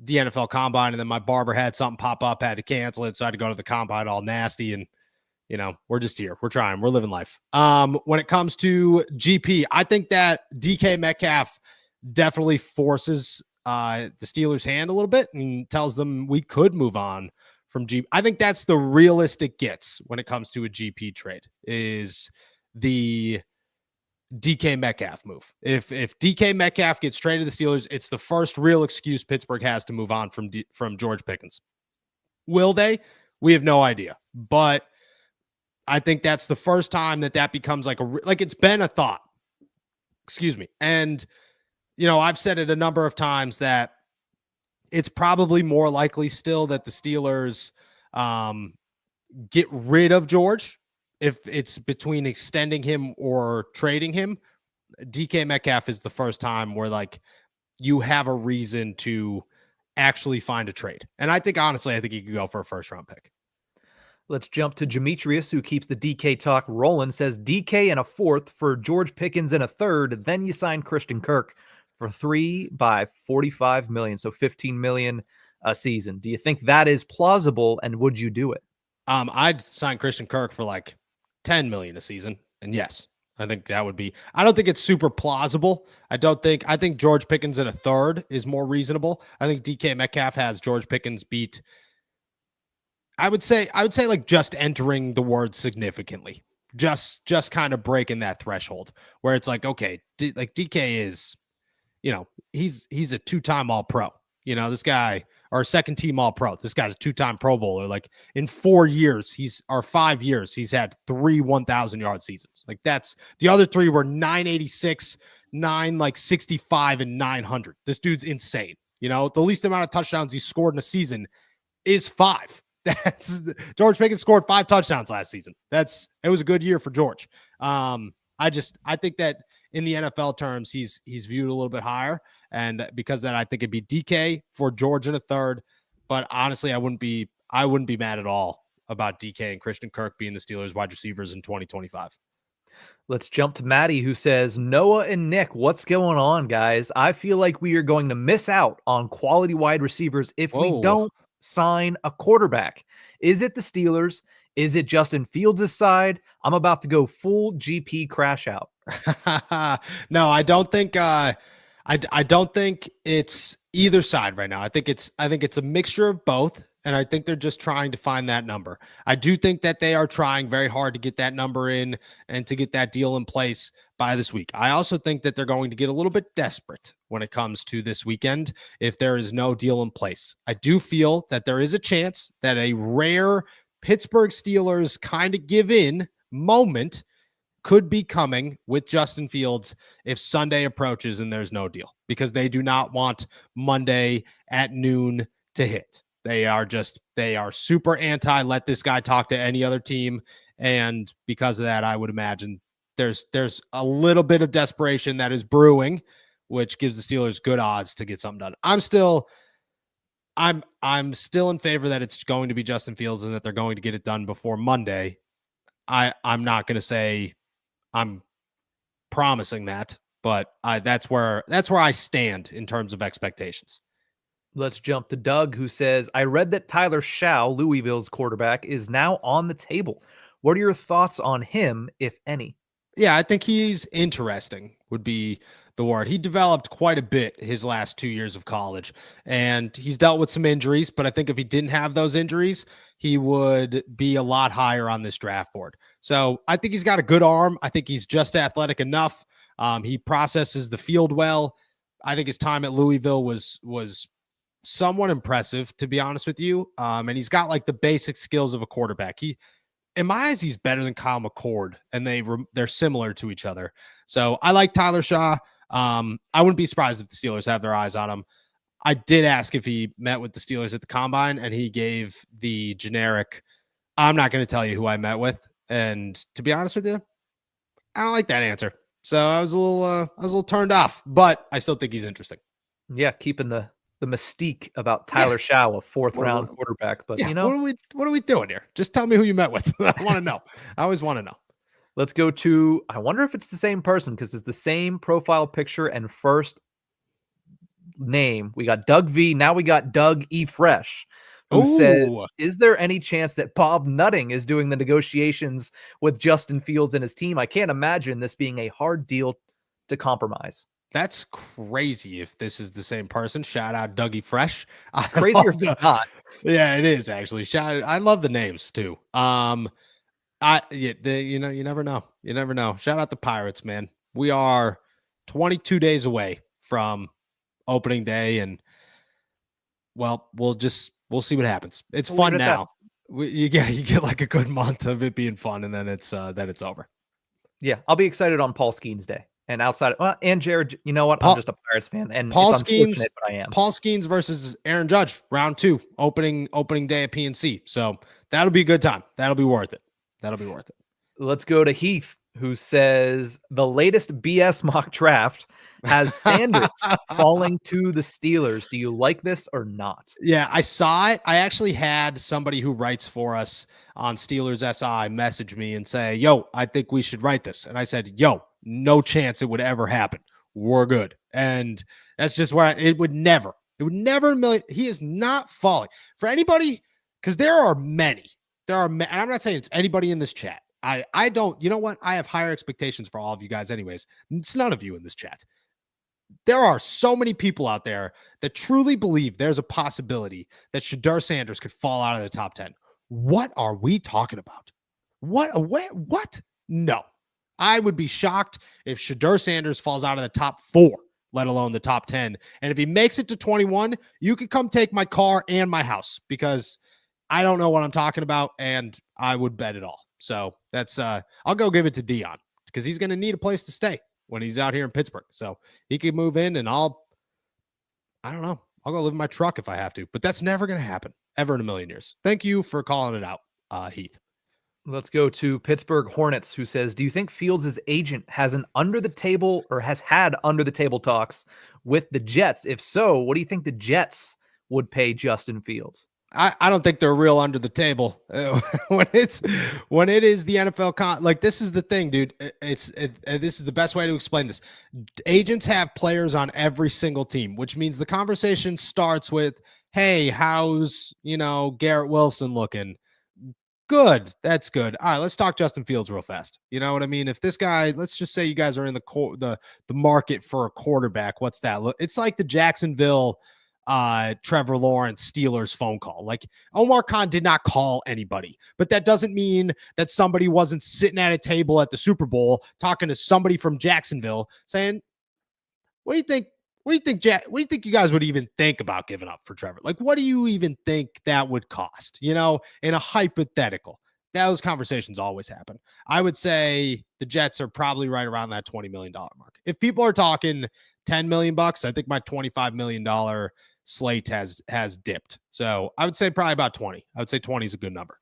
the NFL combine, and then my barber had something pop up, had to cancel it. So I had to go to the combine all nasty. And, you know, we're just here. We're trying. We're living life. When it comes to GP, I think that DK Metcalf definitely forces the Steelers' hand a little bit and tells them we could move on from GP. I think that's the realistic gets when it comes to a GP trade is the DK Metcalf move. If DK Metcalf gets traded to the Steelers, it's the first real excuse Pittsburgh has to move on from George Pickens. Will they? We have no idea. But I think that's the first time that becomes like it's been a thought. Excuse me. And, I've said it a number of times that it's probably more likely still that the Steelers get rid of George if it's between extending him or trading him. DK Metcalf is the first time where like you have a reason to actually find a trade. And I think he could go for a first round pick.
Let's jump to Demetrius, who keeps the DK talk rolling, says DK and a fourth for George Pickens and a third. Then you sign Christian Kirk for 3 by $45 million. So $15 million a season. Do you think that is plausible? And would you do it?
I'd sign Christian Kirk for like $10 million a season. And yes, I think that would be, I don't think it's super plausible. I think George Pickens and a third is more reasonable. I think DK Metcalf has George Pickens beat. I would say like just entering the word significantly, just kind of breaking that threshold where it's like, okay, like DK is, he's a 2-time All-Pro, this guy, or second team All-Pro. This guy's a 2-time Pro Bowler. Like in 5 years, he's had 3 1,000-yard seasons. Like that's the other 3 were 986, 965, and 900. This dude's insane. The least amount of touchdowns he scored in a season is 5. That's George Pickens scored 5 touchdowns last season. It was a good year for George. I think that in the NFL terms, he's viewed a little bit higher. And because of that, I think it'd be DK for George and a third. But honestly, I wouldn't be mad at all about DK and Christian Kirk being the Steelers wide receivers in 2025.
Let's jump to Maddie, who says, Noah and Nick, what's going on, guys? I feel like we are going to miss out on quality wide receivers if we don't sign a quarterback. Is it the Steelers? Is it Justin Fields' side? I'm about to go full GP crash out.
No, I don't think I don't think it's either side right now. I think it's a mixture of both, and I think they're just trying to find that number. I do think that they are trying very hard to get that number in and to get that deal in place by this week. I also think that they're going to get a little bit desperate when it comes to this weekend if there is no deal in place. I do feel that there is a chance that a rare Pittsburgh Steelers kind of give in moment could be coming with Justin Fields if Sunday approaches and there's no deal, because they do not want Monday at noon to hit. They are super anti let this guy talk to any other team. And because of that, I would imagine there's a little bit of desperation that is brewing, which gives the Steelers good odds to get something done. I'm still in favor that it's going to be Justin Fields and that they're going to get it done before Monday. I'm not going to say I'm promising that, but that's where I stand in terms of expectations.
Let's jump to Doug, who says, I read that Tyler Shaw, Louisville's quarterback, is now on the table. What are your thoughts on him, if any?
Yeah, I think he's interesting would be the word. He developed quite a bit his last 2 years of college, and he's dealt with some injuries, but I think if he didn't have those injuries, he would be a lot higher on this draft board. So I think he's got a good arm. I think he's just athletic enough. He processes the field well. I think his time at Louisville was somewhat impressive, to be honest with you. And he's got like the basic skills of a quarterback. In my eyes, he's better than Kyle McCord, and they're similar to each other. So I like Tyler Shaw. I wouldn't be surprised if the Steelers have their eyes on him. I did ask if he met with the Steelers at the Combine, and he gave the generic, I'm not going to tell you who I met with. And to be honest with you, I don't like that answer. So I was a little turned off, but I still think he's interesting.
Yeah, keeping the mystique about Tyler Shaw, a fourth-round quarterback. But,
what are we doing here? Just tell me who you met with. I want to know. I always want to know.
Let's go to, I wonder if it's the same person because it's the same profile picture and first name. We got Doug V. Now we got Doug E. Fresh, who says, is there any chance that Bob Nutting is doing the negotiations with Justin Fields and his team? I can't imagine this being a hard deal to compromise.
That's crazy if this is the same person. Shout out Dougie Fresh.
Crazier if it's not.
Yeah, it is actually. I love the names too. You never know. You never know. Shout out the Pirates, man. We are 22 days away from opening day, and well, we'll see what happens. It's fun now. You get like a good month of it being fun, and then it's over.
Yeah, I'll be excited on Paul Skeens Day. And outside and Jared, you know what? I'm just a Pirates fan, and
Paul
it's
Skeens,
unfortunate, but I am.
Paul Skeens versus Aaron Judge, round 2, opening day at PNC. So that'll be a good time. That'll be worth it.
Let's go to Heath, who says the latest BS mock draft has Sanders falling to the Steelers. Do you like this or not?
Yeah, I saw it. I actually had somebody who writes for us on Steelers SI message me and say, yo, I think we should write this. And I said, yo, no chance it would ever happen. We're good. And that's just where it would never he is not falling for anybody, because there are many, and I'm not saying it's anybody in this chat. I don't, you know what? I have higher expectations for all of you guys anyways. It's none of you in this chat. There are so many people out there that truly believe there's a possibility that Shedeur Sanders could fall out of the top 10. What are we talking about? What? No. I would be shocked if Shedeur Sanders falls out of the top 4, let alone the top 10. And if he makes it to 21, you could come take my car and my house, because I don't know what I'm talking about, and I would bet it all. So that's I'll go give it to Dion, because he's going to need a place to stay when he's out here in Pittsburgh. So he could move in, and I don't know. I'll go live in my truck if I have to, but that's never going to happen ever in a million years. Thank you for calling it out, Heath.
Let's go to Pittsburgh Hornets, who says, do you think Fields' agent has an under the table or has had under the table talks with the Jets? If so, what do you think the Jets would pay Justin Fields?
I don't think they're real under the table when it is the NFL like, this is the thing, dude. This is the best way to explain this. Agents have players on every single team, which means the conversation starts with, hey, how's, Garrett Wilson looking? Good. That's good. All right, let's talk Justin Fields real fast. You know what I mean? If this guy, let's just say you guys are in the market for a quarterback, what's that look? It's like the Jacksonville Trevor Lawrence Steelers phone call. Like, Omar Khan did not call anybody, but that doesn't mean that somebody wasn't sitting at a table at the Super Bowl talking to somebody from Jacksonville saying, what do you think? What do you think you guys would even think about giving up for Trevor? Like, what do you even think that would cost? In a hypothetical, those conversations always happen. I would say the Jets are probably right around that $20 million mark. If people are talking $10 million, I think my $25 million slate has dipped. So I would say probably about 20. I would say 20 is a good number.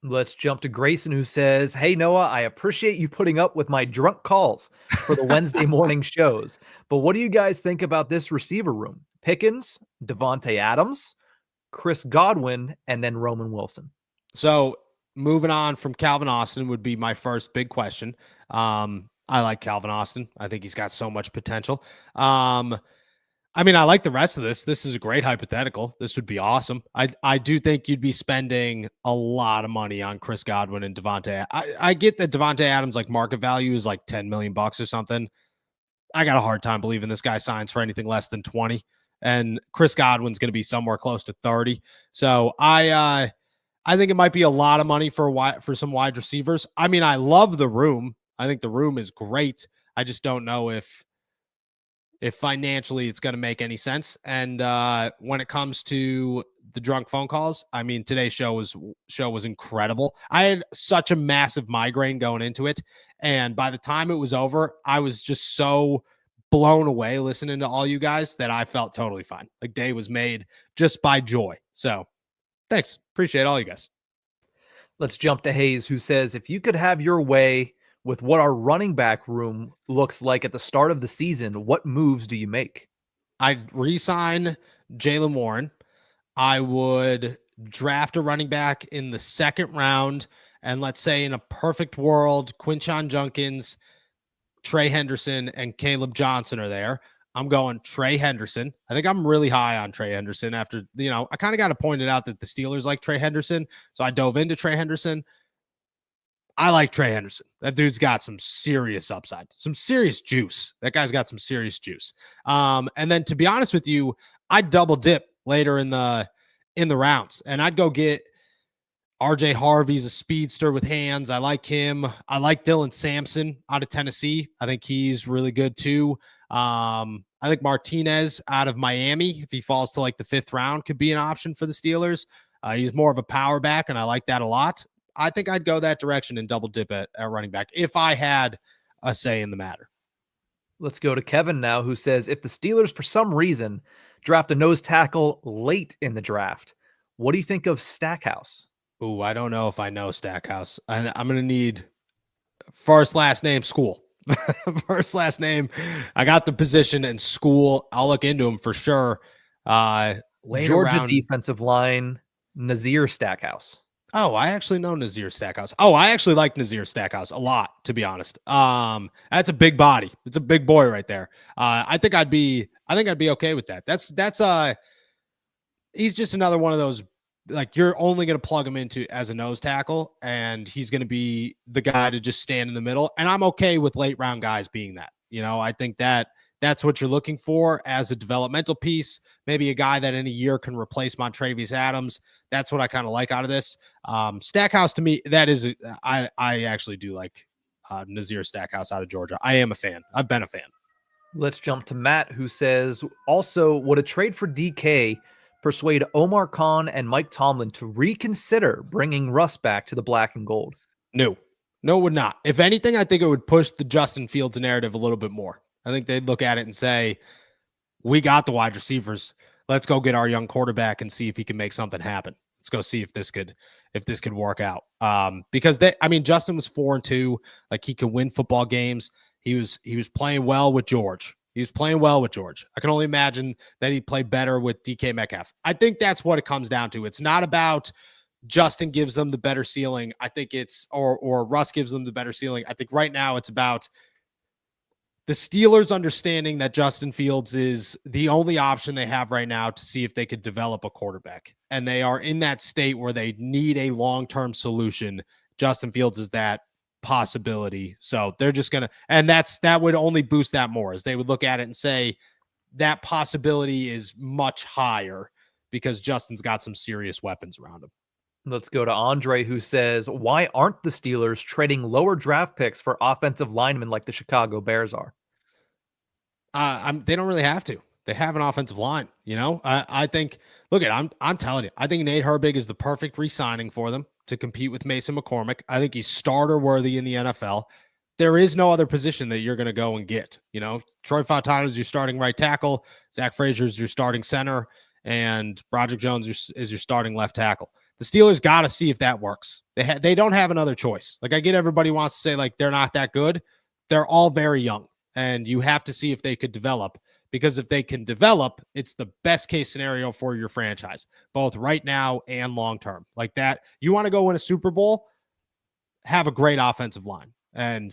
Let's jump to Grayson, who says, hey, Noah, I appreciate you putting up with my drunk calls for the Wednesday morning shows. But what do you guys think about this receiver room? Pickens, Devontae Adams, Chris Godwin, and then Roman Wilson.
So moving on from Calvin Austin would be my first big question. I like Calvin Austin. I think he's got so much potential. I like the rest of this. This is a great hypothetical. This would be awesome. I do think you'd be spending a lot of money on Chris Godwin and Devontae. I get that Devontae Adams, like, market value is like $10 million or something. I got a hard time believing this guy signs for anything less than 20. And Chris Godwin's going to be somewhere close to 30. So I think it might be a lot of money for some wide receivers. I love the room. I think the room is great. I just don't know if financially it's going to make any sense. And when it comes to the drunk phone calls, today's show was incredible. I had such a massive migraine going into it, and by the time it was over, I was just so blown away listening to all you guys that I felt totally fine. Like, day was made just by joy. So thanks. Appreciate all you guys.
Let's jump to Hayes, who says, if you could have your way with what our running back room looks like at the start of the season, what moves do you make?
I'd re-sign Jaylen Warren. I would draft a running back in the second round. And let's say in a perfect world, Quinshon Judkins, Trey Henderson, and Caleb Johnson are there. I'm going Trey Henderson. I think I'm really high on Trey Henderson after, I kind of got to point it out that the Steelers like Trey Henderson. So I dove into Trey Henderson. I like Trey Henderson. That dude's got some serious upside, some serious juice. That guy's got some serious juice. And then, to be honest with you, I'd double dip later in the rounds, and I'd go get RJ Harvey's a speedster with hands. I like him. I like Dylan Sampson out of Tennessee. I think he's really good too. I think Martinez out of Miami, if he falls to like the 5th round, could be an option for the Steelers. He's more of a power back, and I like that a lot. I think I'd go that direction and double dip at running back if I had a say in the matter.
Let's go to Kevin now, who says, if the Steelers, for some reason, draft a nose tackle late in the draft, what do you think of Stackhouse?
Ooh, I don't know if I know Stackhouse. I'm going to need first, last name, school. First, last name. I got the position and school. I'll look into him for sure.
Georgia defensive line, Nazir Stackhouse.
Oh, I actually know Nazir Stackhouse. Oh, I actually like Nazir Stackhouse a lot, to be honest. That's a big body. It's a big boy right there. I think I'd be okay with that. He's just another one of those, like, you're only going to plug him into as a nose tackle, and he's going to be the guy to just stand in the middle. And I'm okay with late round guys being that. I think that's what you're looking for as a developmental piece. Maybe a guy that in a year can replace Montravius Adams. That's what I kind of like out of this. Stackhouse, to me, that is, I actually do like Nazir Stackhouse out of Georgia. I am a fan. I've been a fan.
Let's jump to Matt, who says, also, would a trade for DK persuade Omar Khan and Mike Tomlin to reconsider bringing Russ back to the black and gold?
No, it would not. If anything, I think it would push the Justin Fields narrative a little bit more. I think they'd look at it and say, we got the wide receivers. Let's go get our young quarterback and see if he can make something happen. Let's go see if this could work out. Because Justin was 4-2. Like, he could win football games. He was playing well with George. I can only imagine that he'd play better with DK Metcalf. I think that's what it comes down to. It's not about Justin gives them the better ceiling. I think it's, or Russ gives them the better ceiling. I think right now it's about the Steelers understanding that Justin Fields is the only option they have right now to see if they could develop a quarterback. And they are in that state where they need a long-term solution. Justin Fields is that possibility. So they're just going to, and that would only boost that more, as they would look at it and say that possibility is much higher because Justin's got some serious weapons around him.
Let's go to Andre, who says, why aren't the Steelers trading lower draft picks for offensive linemen like the Chicago Bears are?
They don't really have to. They have an offensive line. I think, I'm telling you, I think Nate Herbig is the perfect re-signing for them to compete with Mason McCormick. I think he's starter worthy in the NFL. There is no other position that you're going to go and get. Troy Fautanu is your starting right tackle. Zach Frazier is your starting center. And Broderick Jones is your starting left tackle. The Steelers got to see if that works. They don't have another choice. Like, I get everybody wants to say, like, they're not that good. They're all very young, and you have to see if they could develop, because if they can develop, it's the best case scenario for your franchise, both right now and long-term. Like that, you want to go win a Super Bowl, have a great offensive line, and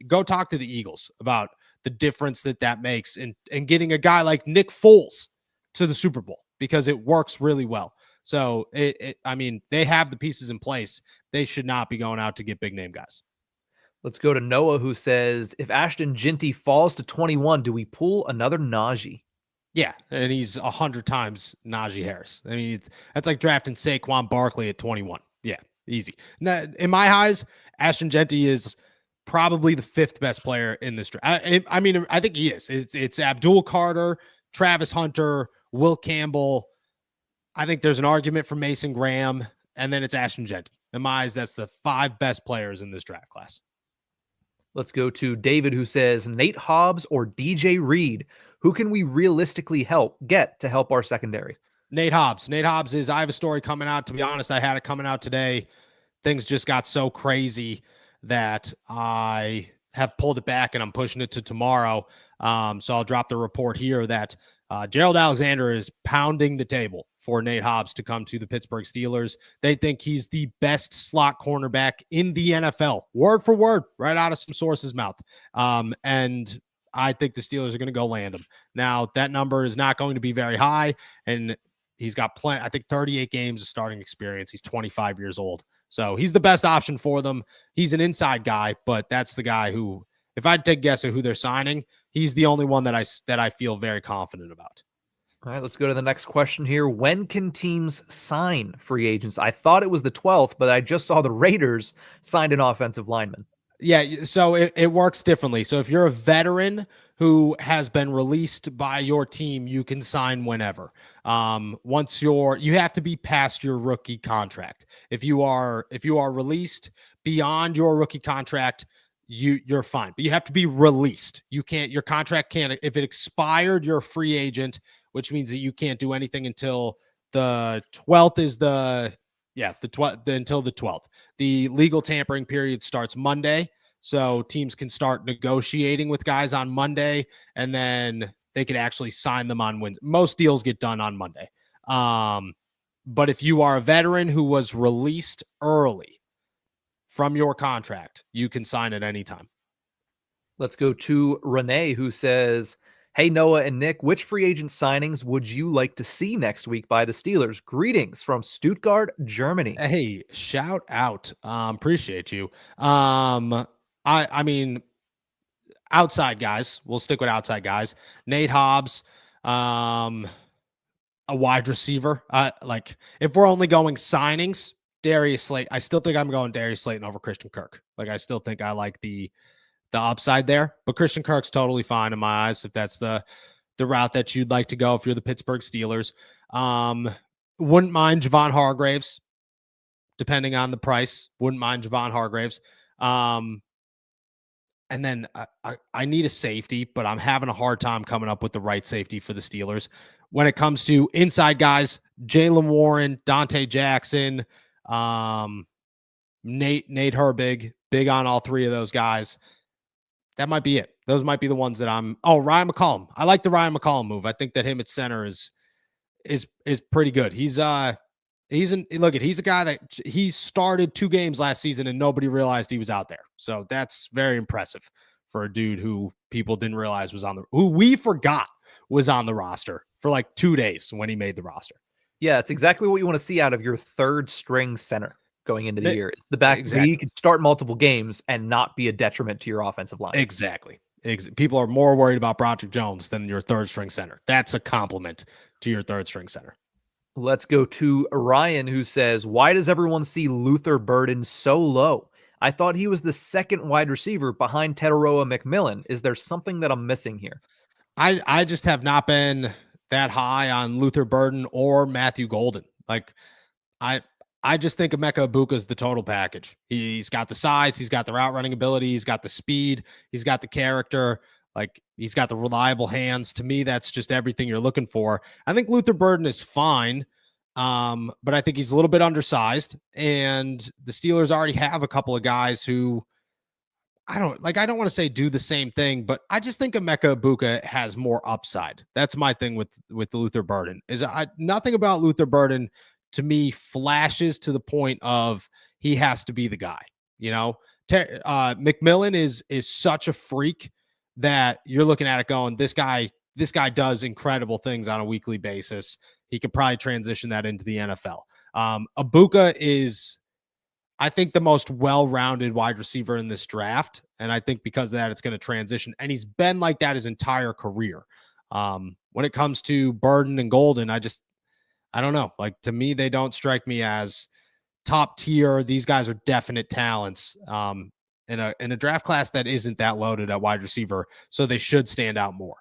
go talk to the Eagles about the difference that makes in getting a guy like Nick Foles to the Super Bowl, because it works really well. So, they have the pieces in place. They should not be going out to get big name guys.
Let's go to Noah, who says, if Ashton Jeanty falls to 21, do we pull another Najee?
Yeah, and he's 100 times Najee Harris. That's like drafting Saquon Barkley at 21. Yeah, easy. Now, in my eyes, Ashton Jeanty is probably the 5th best player in this draft. I think he is. It's Abdul Carter, Travis Hunter, Will Campbell. I think there's an argument for Mason Graham, and then it's Ashton Jeanty. In my eyes, that's the 5 best players in this draft class.
Let's go to David, who says, Nate Hobbs or DJ Reed, who can we realistically get to help our secondary?
Nate Hobbs. I have a story coming out. To be honest, I had it coming out today. Things just got so crazy that I have pulled it back, and I'm pushing it to tomorrow. So I'll drop the report here that Gerald Alexander is pounding the table for Nate Hobbs to come to the Pittsburgh Steelers. They think he's the best slot cornerback in the NFL, word for word, right out of some source's mouth. And I think the Steelers are going to go land him. Now, that number is not going to be very high, and he's got 38 games of starting experience. He's 25 years old. So he's the best option for them. He's an inside guy, but that's the guy who, if I'd take a guess at who they're signing, he's the only one that I feel very confident about.
All right, let's go to the next question here. When can teams sign free agents? I thought it was the 12th, but I just saw the Raiders signed an offensive lineman.
Yeah, so it works differently. So if you're a veteran who has been released by your team, you can sign whenever. Once you have to be past your rookie contract. If you are released beyond your rookie contract, you're fine. But you have to be released. Your contract can't, if it expired, you're a free agent, which means that you can't do anything until the 12th is the yeah, until the 12th. The legal tampering period starts Monday. So teams can start negotiating with guys on Monday, and then they can actually sign them on Wednesday. Most deals get done on Monday. But if you are a veteran who was released early from your contract, you can sign at any time.
Let's go to Renee, who says, hey, Noah and Nick, which free agent signings would you like to see next week by the Steelers? Greetings from Stuttgart, Germany.
Hey, shout out. Appreciate you. I mean, outside guys. We'll stick with outside guys. Nate Hobbs, a wide receiver. Like if we're only going signings, Darius Slayton. I still think I'm going Darius Slayton over Christian Kirk. Like I still think I like the upside there, but Christian Kirk's totally fine in my eyes if that's the route that you'd like to go if you're the Pittsburgh Steelers. Wouldn't mind Javon Hargraves, depending on the price. Wouldn't mind Javon Hargraves. And then I need a safety, but I'm having a hard time coming up with the right safety for the Steelers. When it comes to inside guys, Jaylen Warren, Dante Jackson, Nate Herbig, big on all three of those guys. That might be it. Those might be the ones that I'm. Oh, Ryan McCollum. I like the Ryan McCollum move. I think that him at center is pretty good. He's a guy that he started 2 games last season and nobody realized he was out there. So that's very impressive for a dude who people didn't realize who we forgot was on the roster for like 2 days when he made the roster.
Yeah, it's exactly what you want to see out of your third string center going into the year. It's the back
exactly.
He can start multiple games and not be a detriment to your offensive line.
Exactly. People are more worried about Broderick Jones than your third string center. That's a compliment to your third string center.
Let's go to Ryan, who says, why does everyone see Luther Burden so low? I thought he was the second wide receiver behind Teteroa McMillan. Is there something that I'm missing here?
I just have not been that high on Luther Burden or Matthew Golden. Like I just think Emeka Egbuka is the total package. He's got the size, he's got the route running ability, he's got the speed, he's got the character, like he's got the reliable hands. To me, that's just everything you're looking for. I think Luther Burden is fine, but I think he's a little bit undersized, and the Steelers already have a couple of guys who I don't want to say do the same thing, but I just think Emeka Egbuka has more upside. That's my thing with Luther Burden. Nothing about Luther Burden to me flashes to the point of he has to be the guy. You know, McMillan is such a freak that you're looking at it going, this guy does incredible things on a weekly basis. He could probably transition that into the NFL. Egbuka is, I think, the most well-rounded wide receiver in this draft. And I think because of that, it's going to transition. And he's been like that his entire career. When it comes to Burden and Golden, I don't know. Like, to me, they don't strike me as top tier. These guys are definite talents in a draft class that isn't that loaded at wide receiver. So they should stand out more.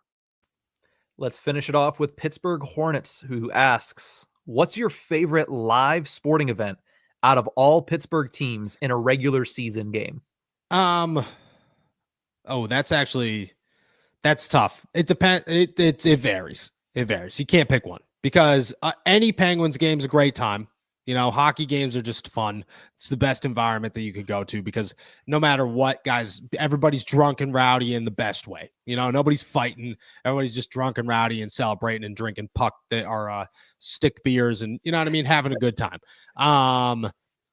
Let's finish it off with Pittsburgh Hornets, who asks, what's your favorite live sporting event out of all Pittsburgh teams in a regular season game?
Oh, that's tough. It depends. It varies. It varies. You can't pick one because any Penguins game is a great time. You know, hockey games are just fun. It's the best environment that you could go to because no matter what, guys, everybody's drunk and rowdy in the best way. You know, nobody's fighting. Everybody's just drunk and rowdy and celebrating and drinking stick beers and, you know what I mean, having a good time.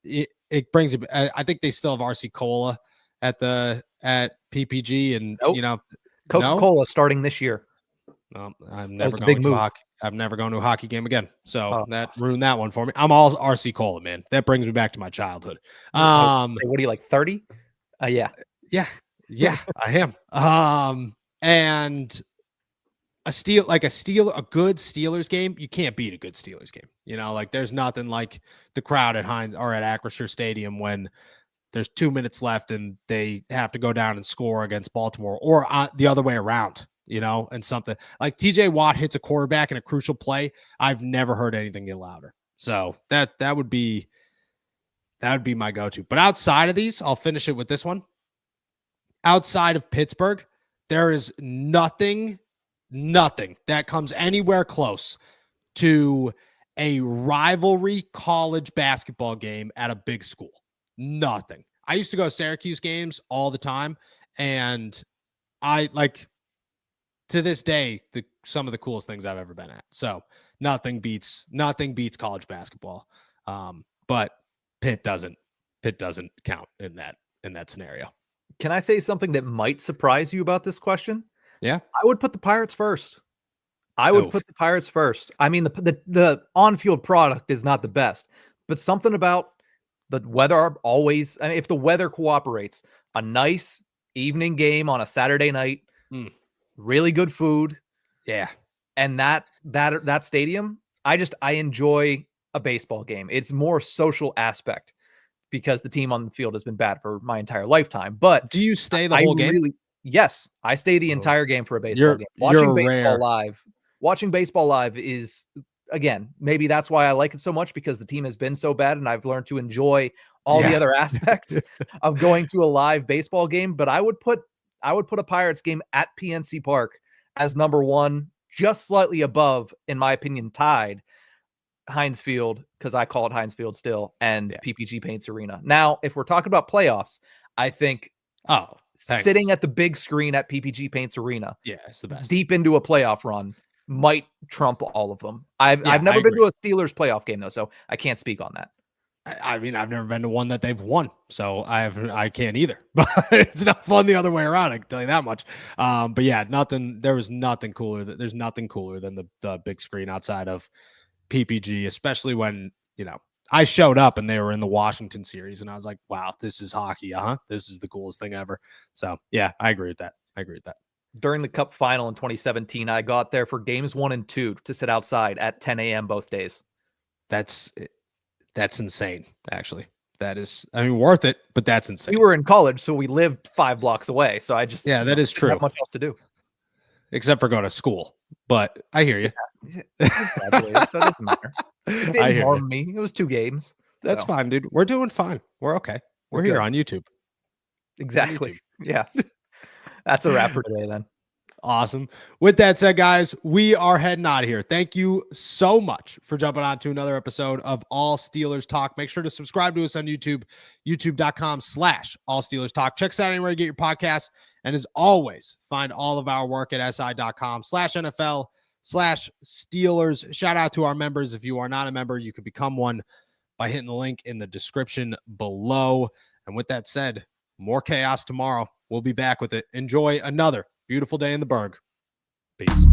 It brings it. I think they still have RC Cola at PPG and
nope.
You know,
Coca-Cola starting this year.
I'm never going to hockey. I'm never going to a hockey game again. So that ruined that one for me. I'm all RC Cola, man. That brings me back to my childhood.
What are you, like 30? Yeah,
I am. And a good Steelers game, you can't beat a good Steelers game. You know, like there's nothing like the crowd at Heinz or at Acrisure Stadium when there's 2 minutes left and they have to go down and score against Baltimore, or the other way around, and something like TJ Watt hits a quarterback in a crucial play. I've never heard anything get louder. So that would be my go-to. But outside of these, I'll finish it with this one. Outside of Pittsburgh, there is nothing that comes anywhere close to a rivalry college basketball game at a big school. Nothing. I used to go to Syracuse games all the time, and I to this day some of the coolest things I've ever been at. So nothing beats college basketball. But Pitt doesn't count in that scenario.
Can I say something that might surprise you about this question?
Yeah.
I would put the Pirates first. I mean, the on-field product is not the best, but something about the weather always, I mean, if the weather cooperates, a nice evening game on a Saturday night, really good food.
Yeah.
And that stadium, I enjoy a baseball game. It's more social aspect because the team on the field has been bad for my entire lifetime. But
do you stay the whole game?
Yes, I stay the entire game for a baseball game. Watching baseball live is, again, maybe that's why I like it so much, because the team has been so bad and I've learned to enjoy all the other aspects of going to a live baseball game. But I would put a Pirates game at PNC Park as number one, just slightly above, in my opinion, tied Heinz Field, because I call it Heinz Field still, and PPG Paints Arena. Now, if we're talking about playoffs, I think sitting at the big screen at PPG Paints Arena,
it's the best,
deep into a playoff run, might trump all of them. I've never been to a Steelers playoff game though, so I can't speak on that.
I mean, I've never been to one that they've won, so I can't either. But it's not fun the other way around, I can tell you that much. But yeah, there's nothing cooler than the big screen outside of PPG, especially when, I showed up and they were in the Washington series and I was like, wow, this is hockey. This is the coolest thing ever. So yeah, I agree with that.
During the Cup final in 2017, I got there for games 1 and 2 to sit outside at 10 a.m. both days.
That's insane. Actually, that is, worth it, but that's insane.
We were in college, so we lived 5 blocks away. So
that is true.
Not much else to do.
Except for go to school. But I hear you.
That doesn't matter. It didn't harm me. It was 2 games.
That's fine, dude. We're doing fine. We're okay. We're here on YouTube.
Exactly. Yeah. That's a wrap for today then.
Awesome. With that said, guys, we are heading out of here. Thank you so much for jumping on to another episode of All Steelers Talk. Make sure to subscribe to us on YouTube, youtube.com/All Steelers Talk. Check us out anywhere you get your podcasts. And as always, find all of our work at si.com/NFL/Steelers. Shout out to our members. If you are not a member, you can become one by hitting the link in the description below. And with that said, more chaos tomorrow. We'll be back with it. Enjoy another beautiful day in the Berg. Peace.